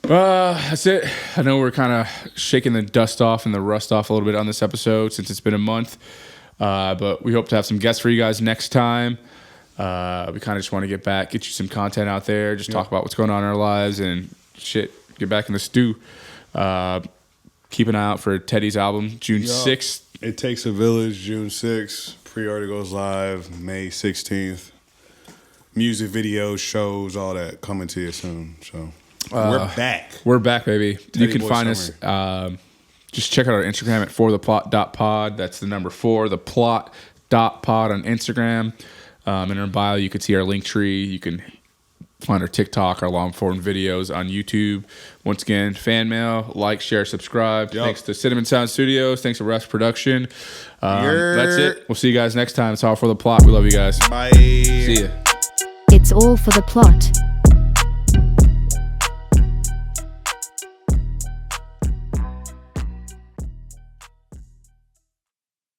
That's it. I know we're kind of shaking the dust off and the rust off a little bit on this episode since it's been a month. But we hope to have some guests for you guys next time. We kind of just want to get back, get you some content out there, just talk about what's going on in our lives and shit, get back in the stew. Keep an eye out for Teddy's album, June 6th. It Takes a Village, June 6th. Pre-order goes live May 16th. Music videos, shows, all that coming to you soon. So we're back. We're back, baby. Teddy you can find us. Just check out our Instagram at fortheplot.pod. That's the number 4, theplot.pod on Instagram. In our bio, you can see our link tree. You can find our TikTok, our long form videos on YouTube. Once again, fan mail, like, share, subscribe. Thanks to Cinnamon Sound Studios. Thanks to Rest Production. That's it. We'll see you guys next time. It's all for the plot. We love you guys. Bye. See ya. It's all for the plot.